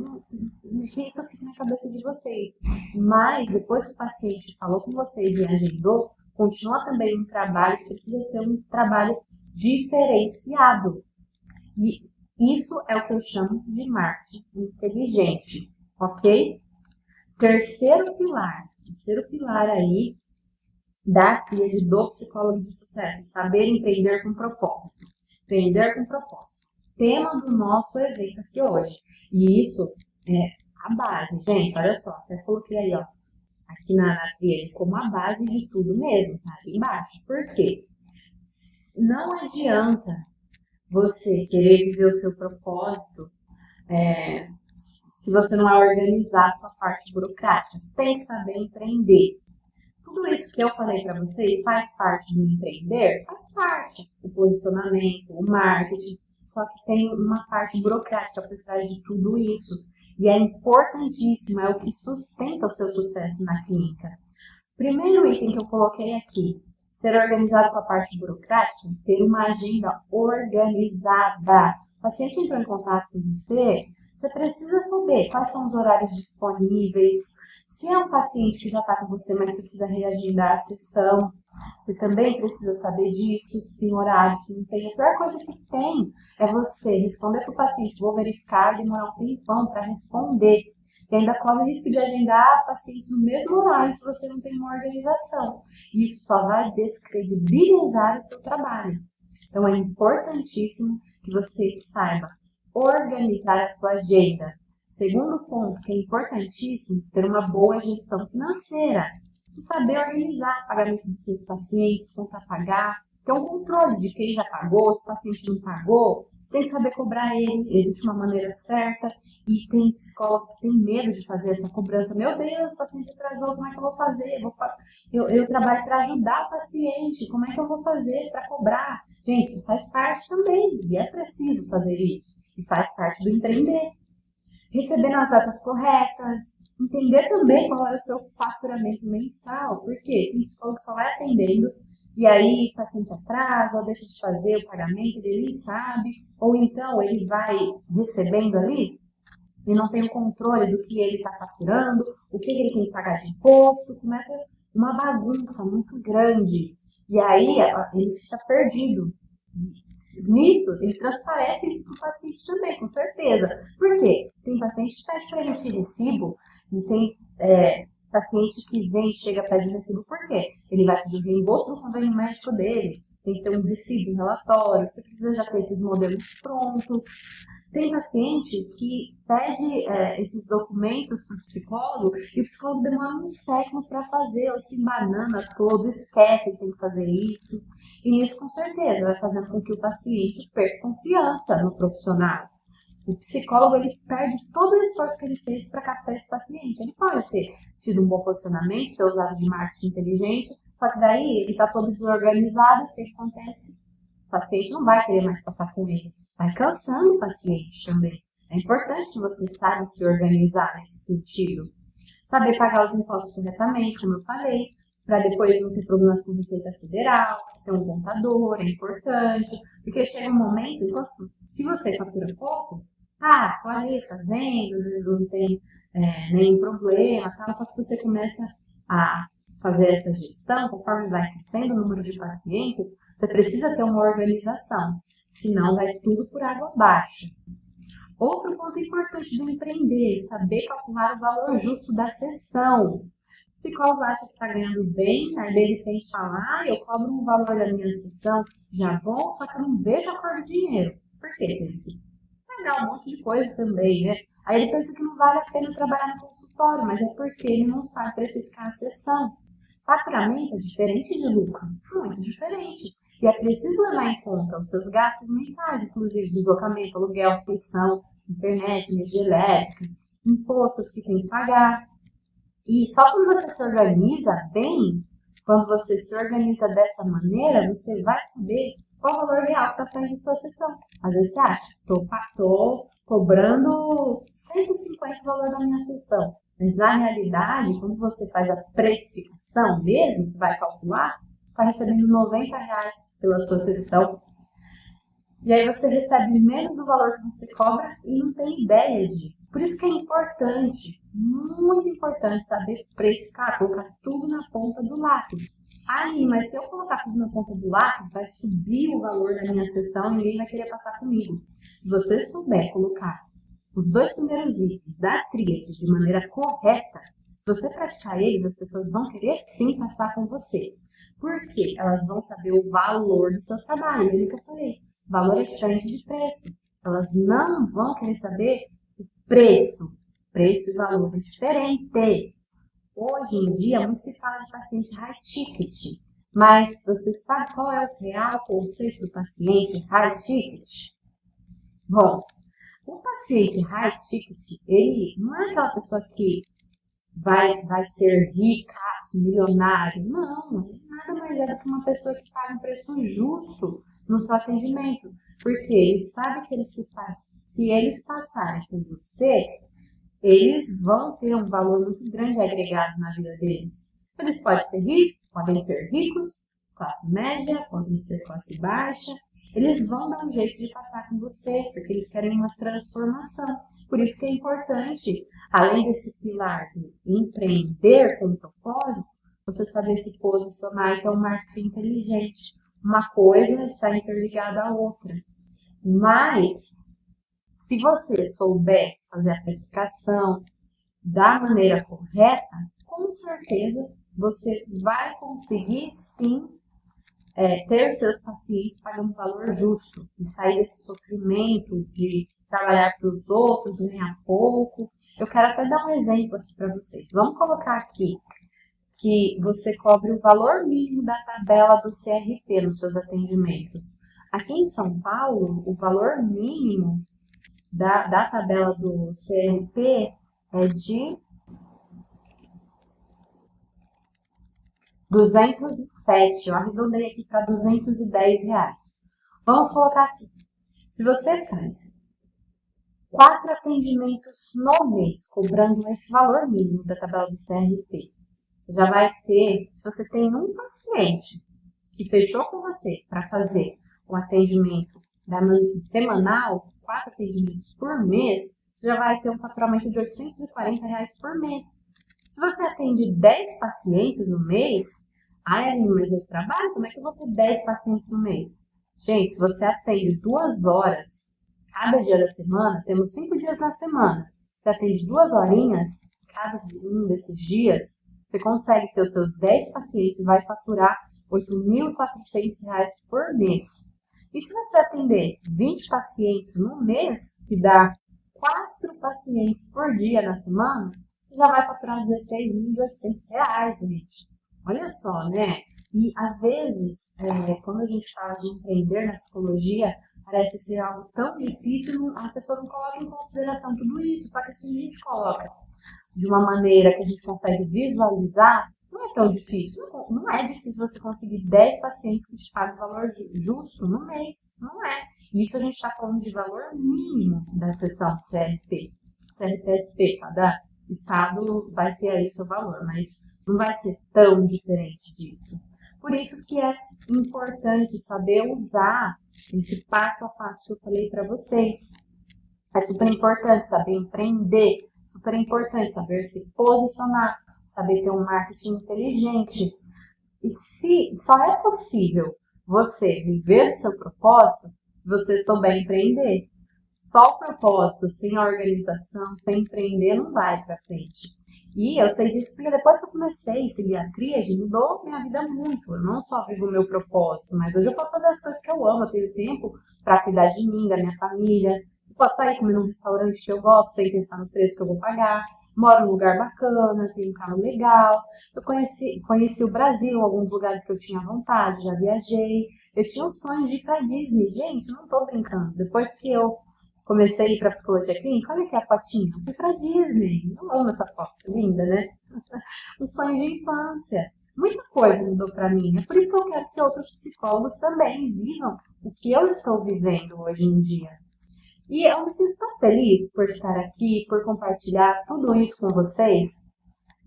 Speaker 1: Que isso fica na cabeça de vocês. Mas, depois que o paciente falou com vocês e agendou, continua também um trabalho que precisa ser um trabalho diferenciado. E isso é o que eu chamo de marketing inteligente, ok? Terceiro pilar aí da tríade do psicólogo de sucesso, saber empreender com propósito. Empreender com propósito. Tema do nosso evento aqui hoje. E isso é a base, gente, olha só, até coloquei aí, ó, aqui na tríade como a base de tudo mesmo, tá aqui embaixo. Por quê? Não adianta você querer viver o seu propósito se você não é organizado com a parte burocrática. Tem que saber empreender. Tudo isso que eu falei para vocês faz parte do empreender? Faz parte. O posicionamento, o marketing, só que tem uma parte burocrática por trás de tudo isso. E é importantíssimo, é o que sustenta o seu sucesso na clínica. Primeiro item que eu coloquei aqui, ser organizado com a parte burocrática, ter uma agenda organizada. O paciente entrou em contato com você, você precisa saber quais são os horários disponíveis. Se é um paciente que já está com você, mas precisa reagendar a sessão, você também precisa saber disso, se tem horário, se não tem. A pior coisa que tem é você responder para o paciente, vou verificar e demorar um tempão para responder. E ainda corre o risco de agendar pacientes no mesmo horário se você não tem uma organização. Isso só vai descredibilizar o seu trabalho. Então é importantíssimo que você saiba organizar a sua agenda. Segundo ponto, que é importantíssimo, ter uma boa gestão financeira. Você saber organizar o pagamento dos seus pacientes, conta a pagar, ter um controle de quem já pagou, se o paciente não pagou, você tem que saber cobrar ele, existe uma maneira certa, e tem psicólogo que tem medo de fazer essa cobrança. Meu Deus, o paciente atrasou, como é que eu vou fazer? Eu trabalho para ajudar o paciente, como é que eu vou fazer para cobrar? Gente, isso faz parte também, e é preciso fazer isso, e faz parte do empreender. Receber nas datas corretas, entender também qual é o seu faturamento mensal, porque tem psicólogo que só vai atendendo, e aí o paciente atrasa, ou deixa de fazer o pagamento, ele nem sabe, ou então ele vai recebendo ali e não tem o controle do que ele está faturando, o que ele tem que pagar de imposto, começa uma bagunça muito grande, e aí ele fica perdido. Nisso, ele transparece isso para o paciente também, com certeza. Por quê? Tem paciente que pede para emitir recibo e tem paciente que vem e chega e pede recibo. Por quê? Ele vai pedir o reembolso do convênio médico dele, tem que ter um recibo, um relatório, você precisa já ter esses modelos prontos. Tem paciente que pede esses documentos para o psicólogo e o psicólogo demora um século para fazer, ou se embanana todo, esquece que tem que fazer isso. E isso, com certeza, vai fazendo com que o paciente perca confiança no profissional. O psicólogo, ele perde todo o esforço que ele fez para captar esse paciente. Ele pode ter tido um bom posicionamento, ter usado de marketing inteligente, só que daí ele está todo desorganizado, o que acontece? O paciente não vai querer mais passar com ele. Vai cansando o paciente também. É importante que você saiba se organizar nesse sentido. Saber pagar os impostos corretamente, como eu falei, para depois não ter problemas com Receita Federal, ter um contador, é importante, porque chega um momento, se você fatura pouco, tô ali fazendo, às vezes não tem nenhum problema, só que você começa a fazer essa gestão, conforme vai crescendo o número de pacientes, você precisa ter uma organização, senão vai tudo por água abaixo. Outro ponto importante do empreender, saber calcular o valor justo da sessão. O psicólogo acha que está ganhando bem, aí de repente fala, eu cobro um valor da minha sessão já bom, só que eu não vejo a cor do dinheiro. Por quê? Teve que pagar um monte de coisa também, né? Aí ele pensa que não vale a pena trabalhar no consultório, mas é porque ele não sabe precificar a sessão. Faturamento é diferente de lucro, muito diferente. E é preciso levar em conta os seus gastos mensais, inclusive deslocamento, aluguel, refeição, internet, energia elétrica, impostos que tem que pagar. E só quando você se organiza bem, quando você se organiza dessa maneira, você vai saber qual o valor real que está saindo de sua sessão. Às vezes você acha, estou cobrando 150 o valor da minha sessão. Mas na realidade, quando você faz a precificação mesmo, você vai calcular, você está recebendo R$90 pela sua sessão. E aí você recebe menos do valor que você cobra e não tem ideia disso. Por isso que é importante, muito importante, saber precificar, colocar tudo na ponta do lápis. Mas se eu colocar tudo na ponta do lápis, vai subir o valor da minha sessão e ninguém vai querer passar comigo. Se você souber colocar os dois primeiros itens da tríade de maneira correta, se você praticar eles, as pessoas vão querer sim passar com você. Porque elas vão saber o valor do seu trabalho, lembra que eu falei? Valor é diferente de preço. Elas não vão querer saber o preço. Preço e valor é diferente. Hoje em dia, muito se fala de paciente high ticket. Mas você sabe qual é o real conceito do paciente high ticket? Bom, o paciente high ticket, ele não é aquela pessoa que vai ser rica, milionário. Não, nada mais é do que uma pessoa que paga um preço justo no seu atendimento, porque ele sabe que se eles passarem por você, eles vão ter um valor muito grande agregado na vida deles. Eles podem ser ricos, classe média, podem ser classe baixa, eles vão dar um jeito de passar com você, porque eles querem uma transformação. Por isso que é importante, além desse pilar de empreender com propósito, você saber se posicionar e ter um marketing inteligente. Uma coisa está interligada à outra. Mas, se você souber fazer a precificação da maneira correta, com certeza você vai conseguir sim ter seus pacientes pagando um valor justo e sair desse sofrimento de trabalhar para os outros, ganhar pouco. Eu quero até dar um exemplo aqui para vocês. Vamos colocar aqui que você cobre o valor mínimo da tabela do CRP nos seus atendimentos. Aqui em São Paulo, o valor mínimo da tabela do CRP é de 207, eu arredondei aqui para R$ 210. Vamos colocar aqui. Se você faz 4 atendimentos no mês, cobrando esse valor mínimo da tabela do CRP, você já vai ter, se você tem um paciente que fechou com você para fazer um atendimento semanal, 4 atendimentos por mês, você já vai ter um faturamento de R$ 840 por mês. Se você atende 10 pacientes no mês, Aline, mas eu trabalho, como é que eu vou ter 10 pacientes no mês? Gente, se você atende 2 horas cada dia da semana, temos 5 dias na semana, você atende 2 horinhas cada um desses dias, você consegue ter os seus 10 pacientes e vai faturar R$ 8.400 por mês. E se você atender 20 pacientes no mês, que dá 4 pacientes por dia na semana, você já vai faturar R$ 16.800, gente. Olha só, né? E às vezes, quando a gente fala de empreender na psicologia, parece ser algo tão difícil, a pessoa não coloca em consideração tudo isso. Só que se a gente coloca de uma maneira que a gente consegue visualizar, não é tão difícil. Não é difícil você conseguir 10 pacientes que te pagam o valor justo no mês. Não é. Isso a gente está falando de valor mínimo da seção CRP. CRPSP, cada estado vai ter aí seu valor, mas não vai ser tão diferente disso. Por isso que é importante saber usar esse passo a passo que eu falei para vocês. É super importante saber empreender, super importante saber se posicionar, saber ter um marketing inteligente. E se só é possível você viver o seu propósito se você souber empreender. Só o propósito, sem a organização, sem empreender, não vai para frente. E eu sei disso porque depois que eu comecei a seguir a tríade, mudou minha vida muito. Eu não só vivo o meu propósito, mas hoje eu posso fazer as coisas que eu amo, eu tenho tempo para cuidar de mim, da minha família. Eu posso sair comer num restaurante que eu gosto, sem pensar no preço que eu vou pagar. Moro num lugar bacana, tenho um carro legal. Eu conheci o Brasil, alguns lugares que eu tinha vontade, já viajei. Eu tinha o sonho de ir para Disney. Gente, não estou brincando. Depois que eu comecei a ir para psicologia clínica, olha aqui a fotinha, eu fui para Disney. Eu amo essa foto, linda, né? Um sonho de infância. Muita coisa mudou para mim. É por isso que eu quero que outros psicólogos também vivam o que eu estou vivendo hoje em dia. E eu me sinto tão feliz por estar aqui, por compartilhar tudo isso com vocês.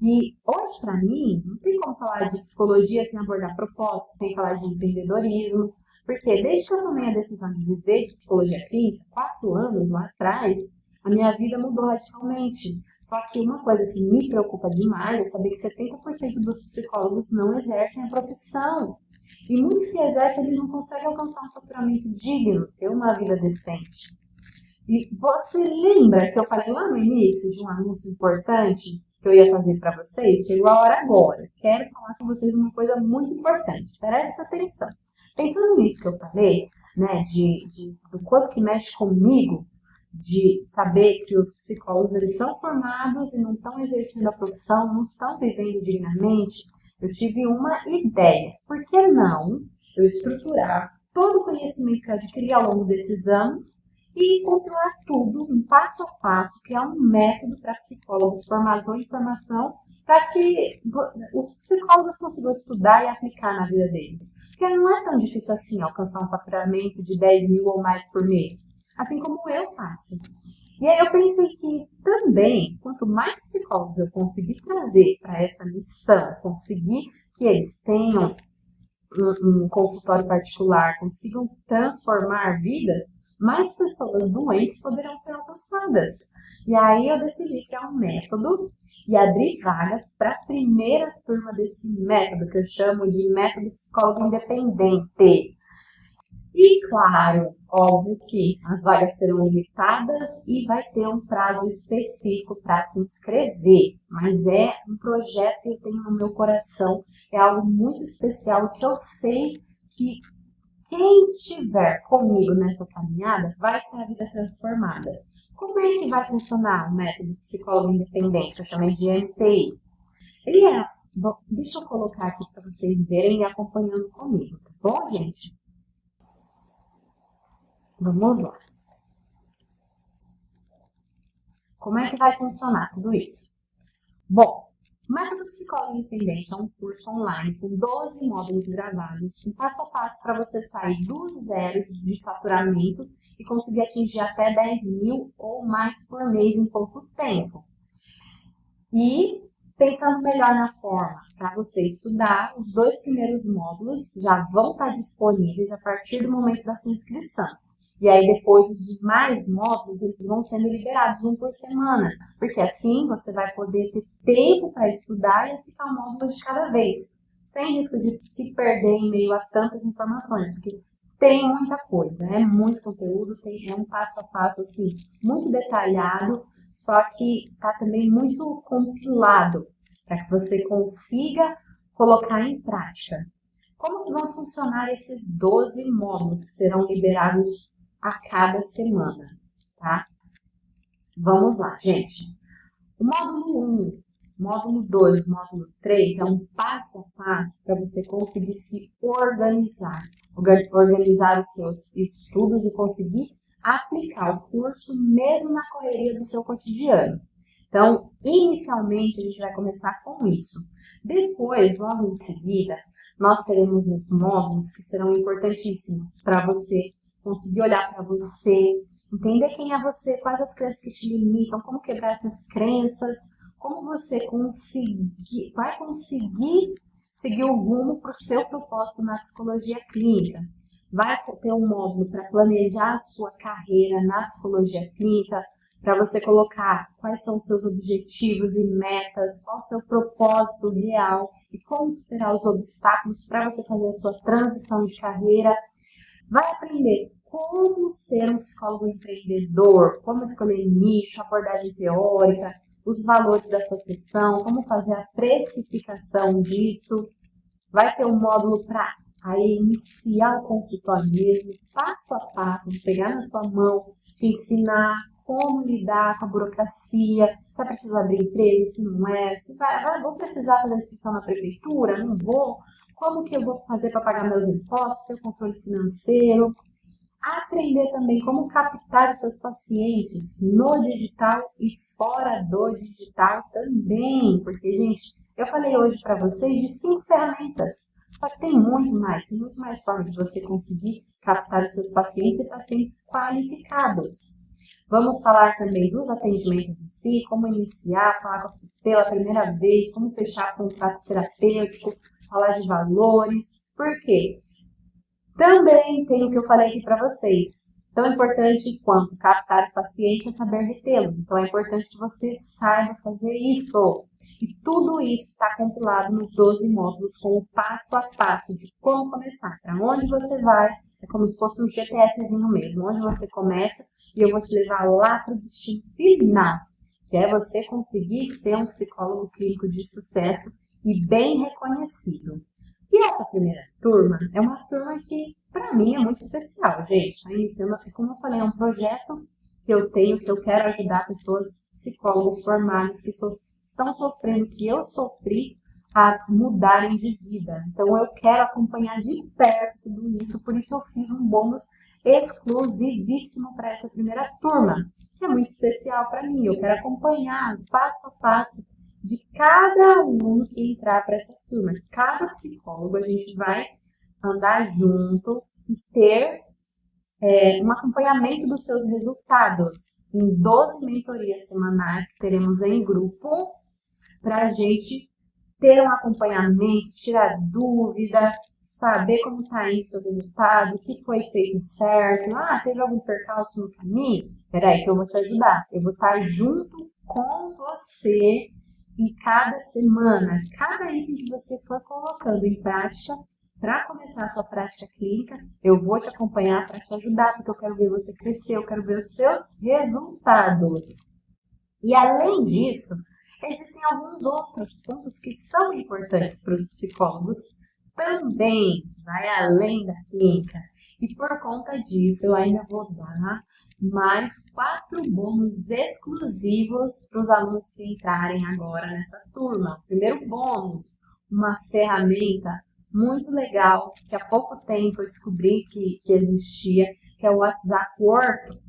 Speaker 1: E hoje, para mim, não tem como falar de psicologia sem abordar propósitos, sem falar de empreendedorismo. Porque desde que eu tomei a decisão de viver de psicologia clínica, 4 anos lá atrás, a minha vida mudou radicalmente. Só que uma coisa que me preocupa demais é saber que 70% dos psicólogos não exercem a profissão. E muitos que exercem, eles não conseguem alcançar um faturamento digno, ter uma vida decente. E você lembra que eu falei lá no início de um anúncio importante que eu ia fazer para vocês? Chegou a hora agora. Quero falar com vocês uma coisa muito importante. Presta atenção. Pensando nisso que eu falei, né, do quanto que mexe comigo, de saber que os psicólogos eles são formados e não estão exercendo a profissão, não estão vivendo dignamente, eu tive uma ideia. Por que não eu estruturar todo o conhecimento que eu adquiri ao longo desses anos e compilar tudo, um passo a passo, que é um método para psicólogos formados em formação, para que os psicólogos consigam estudar e aplicar na vida deles. Porque não é tão difícil assim alcançar um faturamento de 10 mil ou mais por mês, assim como eu faço. E aí eu pensei que também, quanto mais psicólogos eu conseguir trazer para essa missão, conseguir que eles tenham um consultório particular, consigam transformar vidas, mais pessoas doentes poderão ser alcançadas. E aí eu decidi criar um método e abrir vagas para a primeira turma desse método, que eu chamo de método psicólogo independente. E claro, óbvio que as vagas serão limitadas e vai ter um prazo específico para se inscrever, mas é um projeto que eu tenho no meu coração, é algo muito especial que eu sei que quem estiver comigo nessa caminhada vai ter a vida transformada. Como é que vai funcionar o método psicólogo independente, que eu chamei de MPI? Ele é... Bom, deixa eu colocar aqui para vocês verem e acompanhando comigo, tá bom, gente? Vamos lá. Como é que vai funcionar tudo isso? Bom, o Método Psicólogo Independente é um curso online com 12 módulos gravados, um passo a passo para você sair do zero de faturamento e conseguir atingir até 10 mil ou mais por mês em pouco tempo. E pensando melhor na forma para você estudar, os 2 primeiros módulos já vão estar disponíveis a partir do momento da sua inscrição. E aí depois os demais módulos eles vão sendo liberados um por semana, porque assim você vai poder ter tempo para estudar e aplicar um módulo de cada vez, sem risco de se perder em meio a tantas informações, porque tem muita coisa, é muito conteúdo, é um passo a passo assim, muito detalhado, só que está também muito compilado para que você consiga colocar em prática. Como que vão funcionar esses 12 módulos que serão liberados a cada semana, tá? Vamos lá, gente. O módulo 1, módulo 2, módulo 3 é um passo a passo para você conseguir se organizar os seus estudos e conseguir aplicar o curso mesmo na correria do seu cotidiano. Então, inicialmente, a gente vai começar com isso. Depois, logo em seguida, nós teremos os módulos que serão importantíssimos para você conseguir olhar para você, entender quem é você, quais as crenças que te limitam, como quebrar essas crenças, como você vai conseguir seguir o rumo para o seu propósito na psicologia clínica. Vai ter um módulo para planejar a sua carreira na psicologia clínica, para você colocar quais são os seus objetivos e metas, qual o seu propósito real e como superar os obstáculos para você fazer a sua transição de carreira. Vai aprender como ser um psicólogo empreendedor, como escolher nicho, abordagem teórica, os valores da sua sessão, como fazer a precificação disso. Vai ter um módulo para iniciar o consultório mesmo, passo a passo, pegar na sua mão, te ensinar como lidar com a burocracia, se vai precisar abrir empresa, se não é, vou precisar fazer inscrição na prefeitura, não vou, como que eu vou fazer para pagar meus impostos, seu controle financeiro. Aprender também como captar os seus pacientes no digital e fora do digital também, porque, gente, eu falei hoje para vocês de 5 ferramentas, só que tem muito mais formas de você conseguir captar os seus pacientes e pacientes qualificados. Vamos falar também dos atendimentos em si, como iniciar, falar pela primeira vez, como fechar contrato terapêutico, falar de valores. Por quê? Também tem o que eu falei aqui para vocês. Tão importante quanto captar o paciente é saber retê-los. Então é importante que você saiba fazer isso. E tudo isso está compilado nos 12 módulos com o passo a passo de como começar, para onde você vai. É como se fosse um GPSzinho mesmo, onde você começa e eu vou te levar lá para o destino final, que é você conseguir ser um psicólogo clínico de sucesso e bem reconhecido. E essa primeira turma é uma turma que, para mim, é muito especial, gente. Está iniciando, como eu falei, é um projeto que eu tenho, que eu quero ajudar pessoas, psicólogos formados que estão sofrendo, que eu sofri, a mudarem de vida. Então, eu quero acompanhar de perto tudo isso, por isso eu fiz um bônus exclusivíssimo para essa primeira turma, que é muito especial para mim. Eu quero acompanhar passo a passo de cada aluno que entrar para essa turma. Cada psicólogo a gente vai andar junto e ter um acompanhamento dos seus resultados em 12 mentorias semanais que teremos em grupo para a gente ter um acompanhamento, tirar dúvida, saber como está indo o seu resultado, o que foi feito certo. Teve algum percalço no caminho? Peraí que eu vou te ajudar. Eu vou estar junto com você em cada semana, cada item que você for colocando em prática, para começar a sua prática clínica, eu vou te acompanhar para te ajudar, porque eu quero ver você crescer, eu quero ver os seus resultados. E além disso, existem alguns outros pontos que são importantes para os psicólogos também vai além da clínica. E por conta disso, eu ainda vou dar mais 4 bônus exclusivos para os alunos que entrarem agora nessa turma. Primeiro bônus, uma ferramenta muito legal que há pouco tempo eu descobri que existia, que é o WhatsApp Work.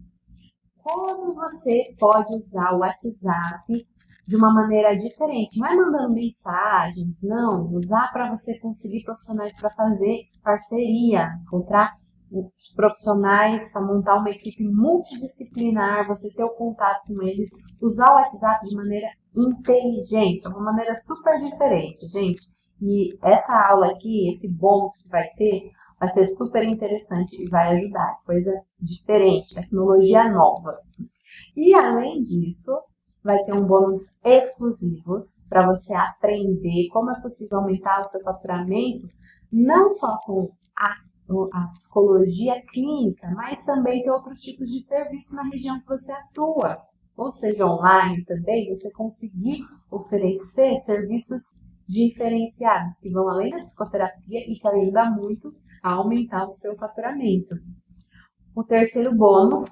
Speaker 1: Como você pode usar o WhatsApp de uma maneira diferente? Não é mandando mensagens, não. Usar para você conseguir profissionais para fazer parceria, encontrar os profissionais para montar uma equipe multidisciplinar, você ter o contato com eles, usar o WhatsApp de maneira inteligente, de uma maneira super diferente, gente. E essa aula aqui, esse bônus que vai ter, vai ser super interessante e vai ajudar. Coisa diferente, tecnologia nova. E além disso, vai ter um bônus exclusivos para você aprender como é possível aumentar o seu faturamento, não só com a psicologia clínica, mas também ter outros tipos de serviço na região que você atua. Ou seja, online também, você conseguir oferecer serviços diferenciados, que vão além da psicoterapia e que ajudam muito a aumentar o seu faturamento. O terceiro bônus,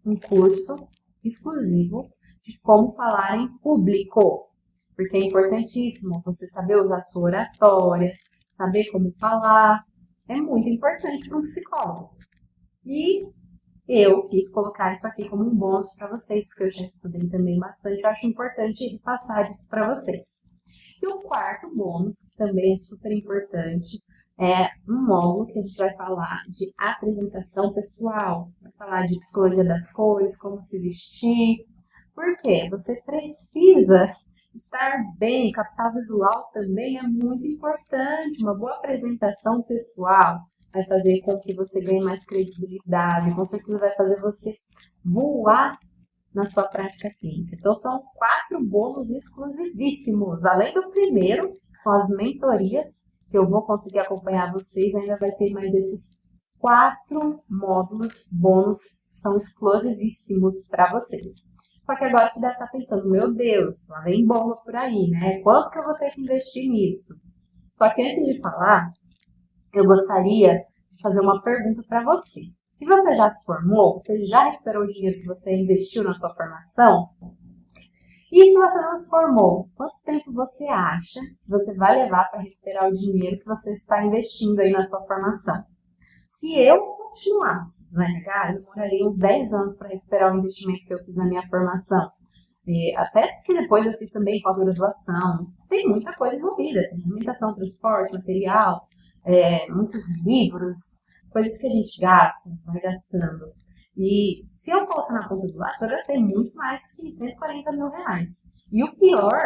Speaker 1: um curso exclusivo de como falar em público, porque é importantíssimo você saber usar a sua oratória, saber como falar, é muito importante para um psicólogo. E eu quis colocar isso aqui como um bônus para vocês, porque eu já estudei também bastante, eu acho importante passar isso para vocês. E o quarto bônus, que também é super importante, é um módulo que a gente vai falar de apresentação pessoal, vai falar de psicologia das cores, como se vestir, porque você precisa estar bem, capital visual também é muito importante, uma boa apresentação pessoal vai fazer com que você ganhe mais credibilidade, com certeza vai fazer você voar na sua prática clínica. Então, são 4 bônus exclusivíssimos. Além do primeiro, que são as mentorias, que eu vou conseguir acompanhar vocês, ainda vai ter mais esses 4 módulos bônus, que são exclusivíssimos para vocês. Só que agora você deve estar pensando, meu Deus, lá vem bomba por aí, né? Quanto que eu vou ter que investir nisso? Só que antes de falar, eu gostaria de fazer uma pergunta para você. Se você já se formou, você já recuperou o dinheiro que você investiu na sua formação? E se você não se formou, quanto tempo você acha que você vai levar para recuperar o dinheiro que você está investindo aí na sua formação? Se eu continuasse no RH, eu demoraria uns 10 anos para recuperar o investimento que eu fiz na minha formação. Até que depois eu fiz também pós-graduação. Tem muita coisa envolvida, tem alimentação, transporte, material, muitos livros, coisas que a gente gasta, vai gastando. E se eu colocar na ponta do lápis, eu gastei muito mais que 140 mil reais. E o pior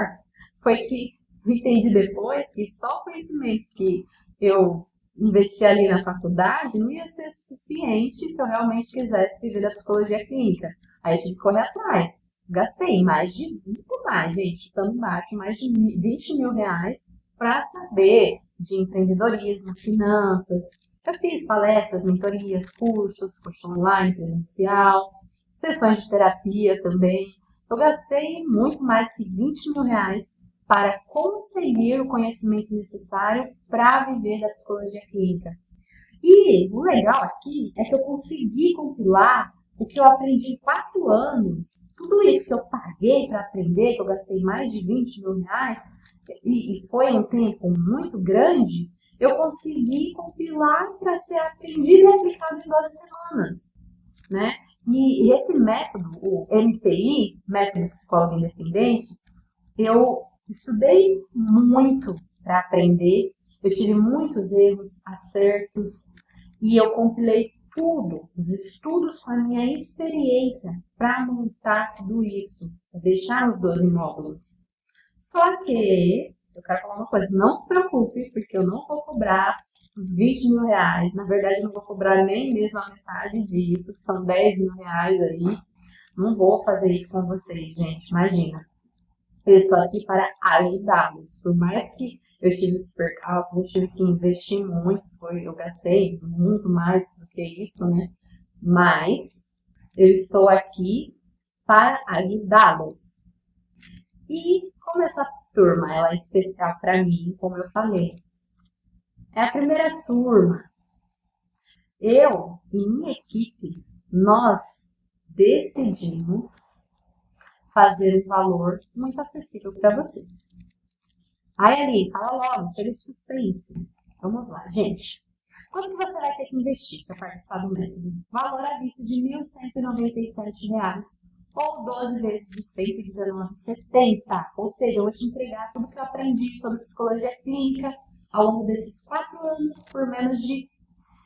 Speaker 1: foi que eu entendi depois que só o conhecimento que eu investi ali na faculdade não ia ser suficiente se eu realmente quisesse viver da psicologia clínica. Aí eu tive que correr atrás. Gastei muito mais, gente, chutando baixo, mais de 20 mil reais para saber de empreendedorismo, finanças. Eu fiz palestras, mentorias, curso online, presencial, sessões de terapia também. Eu gastei muito mais que 20 mil reais para conseguir o conhecimento necessário para viver da psicologia clínica. E o legal aqui é que eu consegui compilar o que eu aprendi em 4 anos. Tudo isso que eu paguei para aprender, que eu gastei mais de 20 mil reais, e foi um tempo muito grande, eu consegui compilar para ser aprendido e aplicado em 12 semanas, né? E esse método, o MPI, Método Psicólogo Independente, eu estudei muito para aprender, eu tive muitos erros, acertos, e eu compilei tudo, os estudos com a minha experiência para montar tudo isso, para deixar os 12 módulos. Só que, eu quero falar uma coisa, não se preocupe, porque eu não vou cobrar os 20 mil reais. Na verdade, eu não vou cobrar nem mesmo a metade disso, que são 10 mil reais aí. Não vou fazer isso com vocês, gente, imagina. Eu estou aqui para ajudá-los. Por mais que eu tive os percalços, eu tive que investir muito, eu gastei muito mais do que isso, né? Mas eu estou aqui para ajudá-los. E como essa turma ela é especial para mim, como eu falei, É a primeira turma. Eu e minha equipe, nós decidimos fazer um valor muito acessível para vocês. Aí, Ali, fala logo, chega de suspense. Vamos lá, gente. Quanto que você vai ter que investir para participar do método? Valor à vista de R$ 1.197 ou 12 vezes de R$ 119,70. Ou seja, eu vou te entregar tudo que eu aprendi sobre psicologia clínica ao longo desses 4 anos por menos de R$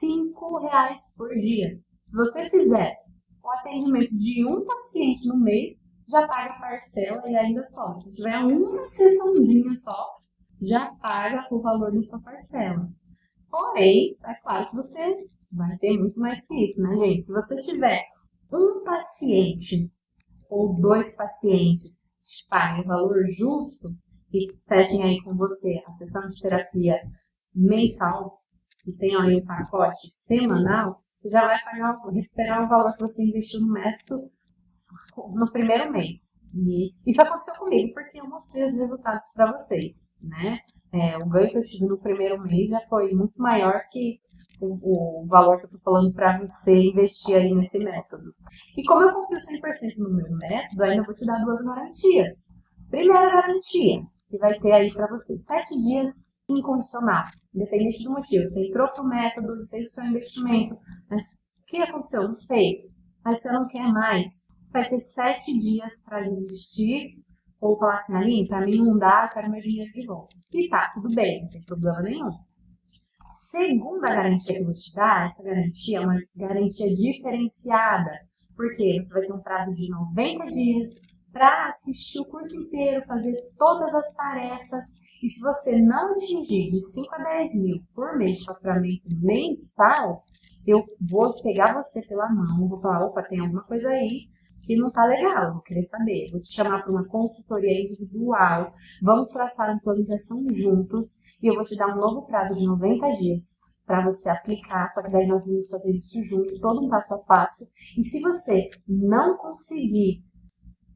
Speaker 1: 5 por dia. Se você fizer o atendimento de um paciente no mês, já paga a parcela e ainda só. Se tiver uma sessãozinha só, já paga o valor da sua parcela. Porém, é claro que você vai ter muito mais que isso, né, gente? Se você tiver um paciente ou 2 pacientes que paguem o valor justo e fechem aí com você a sessão de terapia mensal, que tenham aí um pacote semanal, você já vai recuperar o valor que você investiu no método no primeiro mês. E isso aconteceu comigo porque eu mostrei os resultados para vocês, né? O ganho que eu tive no primeiro mês já foi muito maior que o valor que eu estou falando para você investir aí nesse método. E como eu confio 100% no meu método, ainda vou te dar 2 garantias. Primeira garantia, que vai ter aí para você 7 dias incondicional, independente do motivo. Você entrou para o método, fez o seu investimento, mas o que aconteceu? Não sei. Mas você não quer mais, vai ter 7 dias para desistir ou falar assim, Aline, para mim não dá, eu quero meu dinheiro de volta. E tá, tudo bem, não tem problema nenhum. Segunda garantia que eu vou te dar, essa garantia é uma garantia diferenciada, porque você vai ter um prazo de 90 dias para assistir o curso inteiro, fazer todas as tarefas, e se você não atingir de 5 a 10 mil por mês de faturamento mensal, eu vou pegar você pela mão, vou falar, opa, tem alguma coisa aí que não tá legal, eu vou querer saber. Vou te chamar para uma consultoria individual, vamos traçar um plano de ação juntos e eu vou te dar um novo prazo de 90 dias para você aplicar, só que daí nós vamos fazer isso junto, todo um passo a passo. E se você não conseguir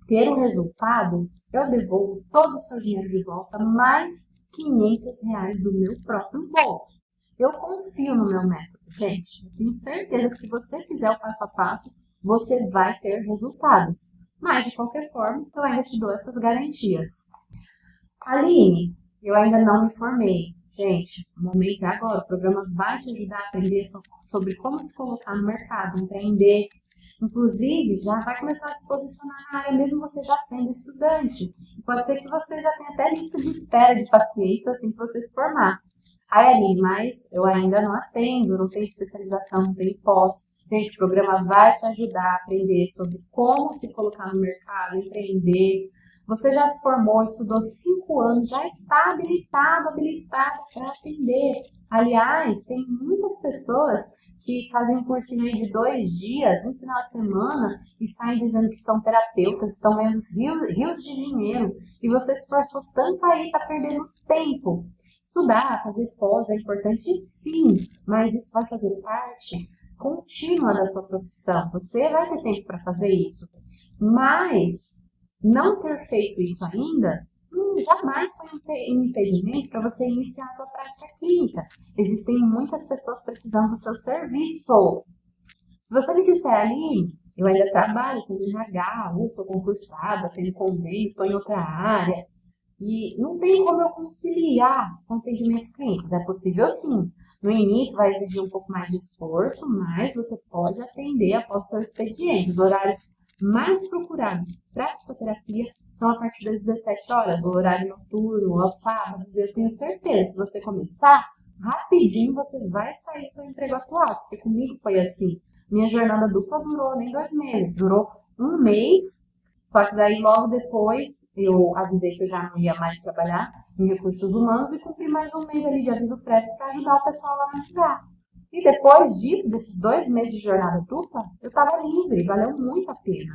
Speaker 1: ter o resultado, eu devolvo todo o seu dinheiro de volta, mais R$ 500 do meu próprio bolso. Eu confio no meu método, gente. Eu tenho certeza que se você fizer o passo a passo, você vai ter resultados. Mas, de qualquer forma, eu ainda te dou essas garantias. Aline, eu ainda não me formei. Gente, o momento é agora. O programa vai te ajudar a aprender sobre como se colocar no mercado, empreender. Inclusive, já vai começar a se posicionar na área, mesmo você já sendo estudante. Pode ser que você já tenha até lista de espera de pacientes assim que você se formar. Aí, Aline, mas eu ainda não atendo, não tenho especialização, não tenho pós. Gente, o programa vai te ajudar a aprender sobre como se colocar no mercado, empreender. Você já se formou, estudou 5 anos, já está habilitada para atender. Aliás, tem muitas pessoas que fazem um cursinho aí de 2 dias, um final de semana, e saem dizendo que são terapeutas, estão ganhando rios de dinheiro. E você se esforçou tanto aí, está perdendo tempo. Estudar, fazer pós é importante sim, mas isso vai fazer parte contínua da sua profissão. Você vai ter tempo para fazer isso. Mas não ter feito isso ainda jamais foi um impedimento para você iniciar a sua prática clínica. Existem muitas pessoas precisando do seu serviço. Se você me disser, Aline, eu ainda trabalho, estou no RH, ou sou concursada, tenho convênio, estou em outra área, e não tem como eu conciliar com atendimentos clínicos. É possível sim. No início vai exigir um pouco mais de esforço, mas você pode atender após o seu expediente. Os horários mais procurados para psicoterapia são a partir das 17 horas, o horário noturno, aos sábados. Eu tenho certeza, se você começar, rapidinho você vai sair do seu emprego atual, porque comigo foi assim. Minha jornada dupla durou nem 2 meses, durou 1 mês, só que daí logo depois eu avisei que eu já não ia mais trabalhar em recursos humanos e cumpri mais 1 mês ali de aviso prévio para ajudar o pessoal lá no lugar. E depois disso, desses 2 meses de jornada dupla, eu estava livre, valeu muito a pena.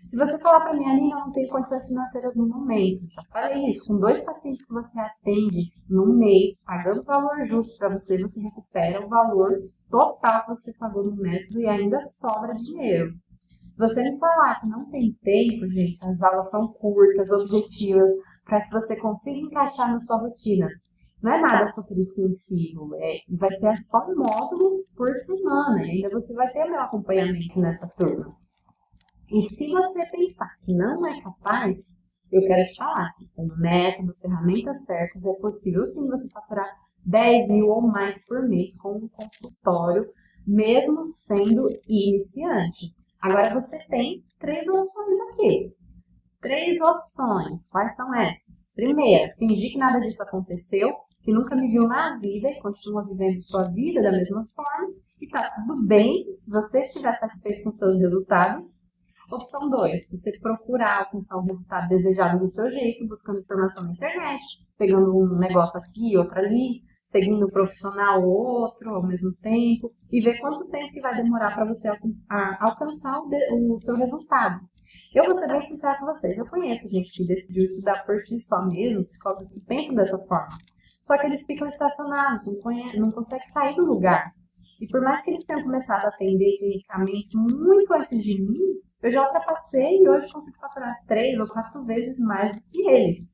Speaker 1: Se você falar para mim, Aline, eu não tenho condições financeiras no momento, já falei isso, com 2 pacientes que você atende em 1 mês, pagando o valor justo para você, você recupera o valor total que você pagou no método e ainda sobra dinheiro. Se você me falar que não tem tempo, gente, as aulas são curtas, objetivas, para que você consiga encaixar na sua rotina. Não é nada super extensivo, vai ser só um módulo por semana, e ainda você vai ter meu acompanhamento nessa turma. E se você pensar que não é capaz, eu quero te falar que com método, ferramentas certas, é possível sim você faturar 10 mil ou mais por mês com um consultório, mesmo sendo iniciante. Agora você tem 3 opções aqui. 3 opções. Quais são essas? Primeira, fingir que nada disso aconteceu, que nunca me viu na vida e continua vivendo sua vida da mesma forma, e tá tudo bem se você estiver satisfeito com seus resultados. Opção 2, você procurar alcançar o resultado desejado do seu jeito, buscando informação na internet, pegando um negócio aqui, outro ali, seguindo um profissional ou outro ao mesmo tempo, e ver quanto tempo que vai demorar para você alcançar o seu resultado. Eu vou ser bem sincera com vocês, eu conheço gente que decidiu estudar por si só mesmo, psicólogos que pensam dessa forma. Só que eles ficam estacionados, não conseguem sair do lugar. E por mais que eles tenham começado a atender clinicamente muito antes de mim, eu já ultrapassei e hoje consigo faturar 3 ou 4 vezes mais do que eles.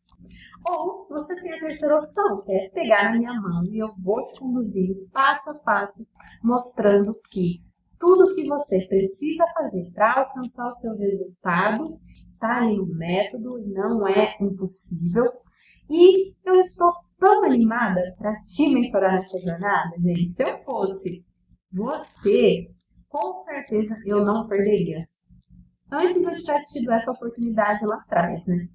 Speaker 1: Ou você tem a terceira opção, que é pegar na minha mão e eu vou te conduzir passo a passo, mostrando que tudo o que você precisa fazer para alcançar o seu resultado está ali no método e não é impossível. E eu estou tão animada para te mentorar nessa jornada, gente. Se eu fosse você, com certeza eu não perderia. Antes eu tivesse tido essa oportunidade lá atrás, né?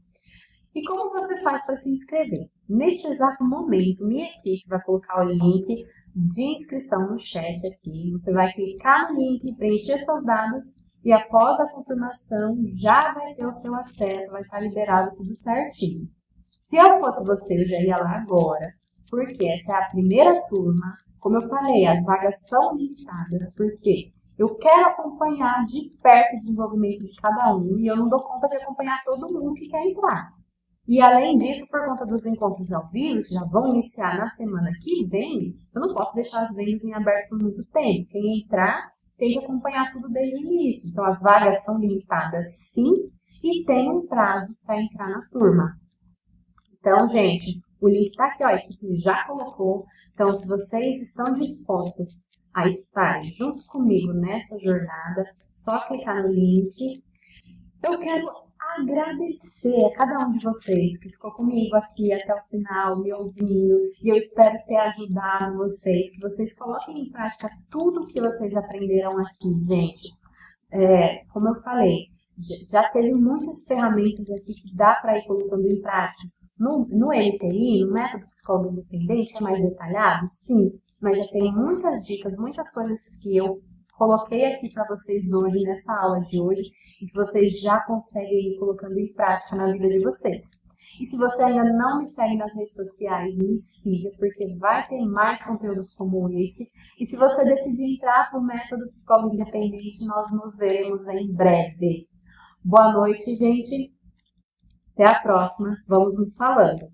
Speaker 1: E como você faz para se inscrever? Neste exato momento, minha equipe vai colocar o link de inscrição no chat aqui. Você vai clicar no link, preencher seus dados e após a confirmação já vai ter o seu acesso, vai estar liberado tudo certinho. Se eu fosse você, eu já ia lá agora, porque essa é a primeira turma. Como eu falei, as vagas são limitadas, porque eu quero acompanhar de perto o desenvolvimento de cada um e eu não dou conta de acompanhar todo mundo que quer entrar. E além disso, por conta dos encontros ao vivo, que já vão iniciar na semana que vem, eu não posso deixar as vendas em aberto por muito tempo. Quem entrar tem que acompanhar tudo desde o início. Então, as vagas são limitadas sim e tem um prazo para entrar na turma. Então, gente, o link está aqui, ó, a equipe já colocou. Então, se vocês estão dispostas a estarem juntos comigo nessa jornada, só clicar no link. Eu quero agradecer a cada um de vocês que ficou comigo aqui até o final, me ouvindo, e eu espero ter ajudado vocês, que vocês coloquem em prática tudo o que vocês aprenderam aqui, gente. Como eu falei, já teve muitas ferramentas aqui que dá para ir colocando em prática. No MPI, no Método Psicólogo Independente, é mais detalhado? Sim, mas já tem muitas dicas, muitas coisas que eu coloquei aqui para vocês hoje, nessa aula de hoje, e que vocês já conseguem ir colocando em prática na vida de vocês. E se você ainda não me segue nas redes sociais, me siga, porque vai ter mais conteúdos como esse. E se você decidir entrar para o Método Psicólogo Independente, nós nos veremos em breve. Boa noite, gente. Até a próxima. Vamos nos falando.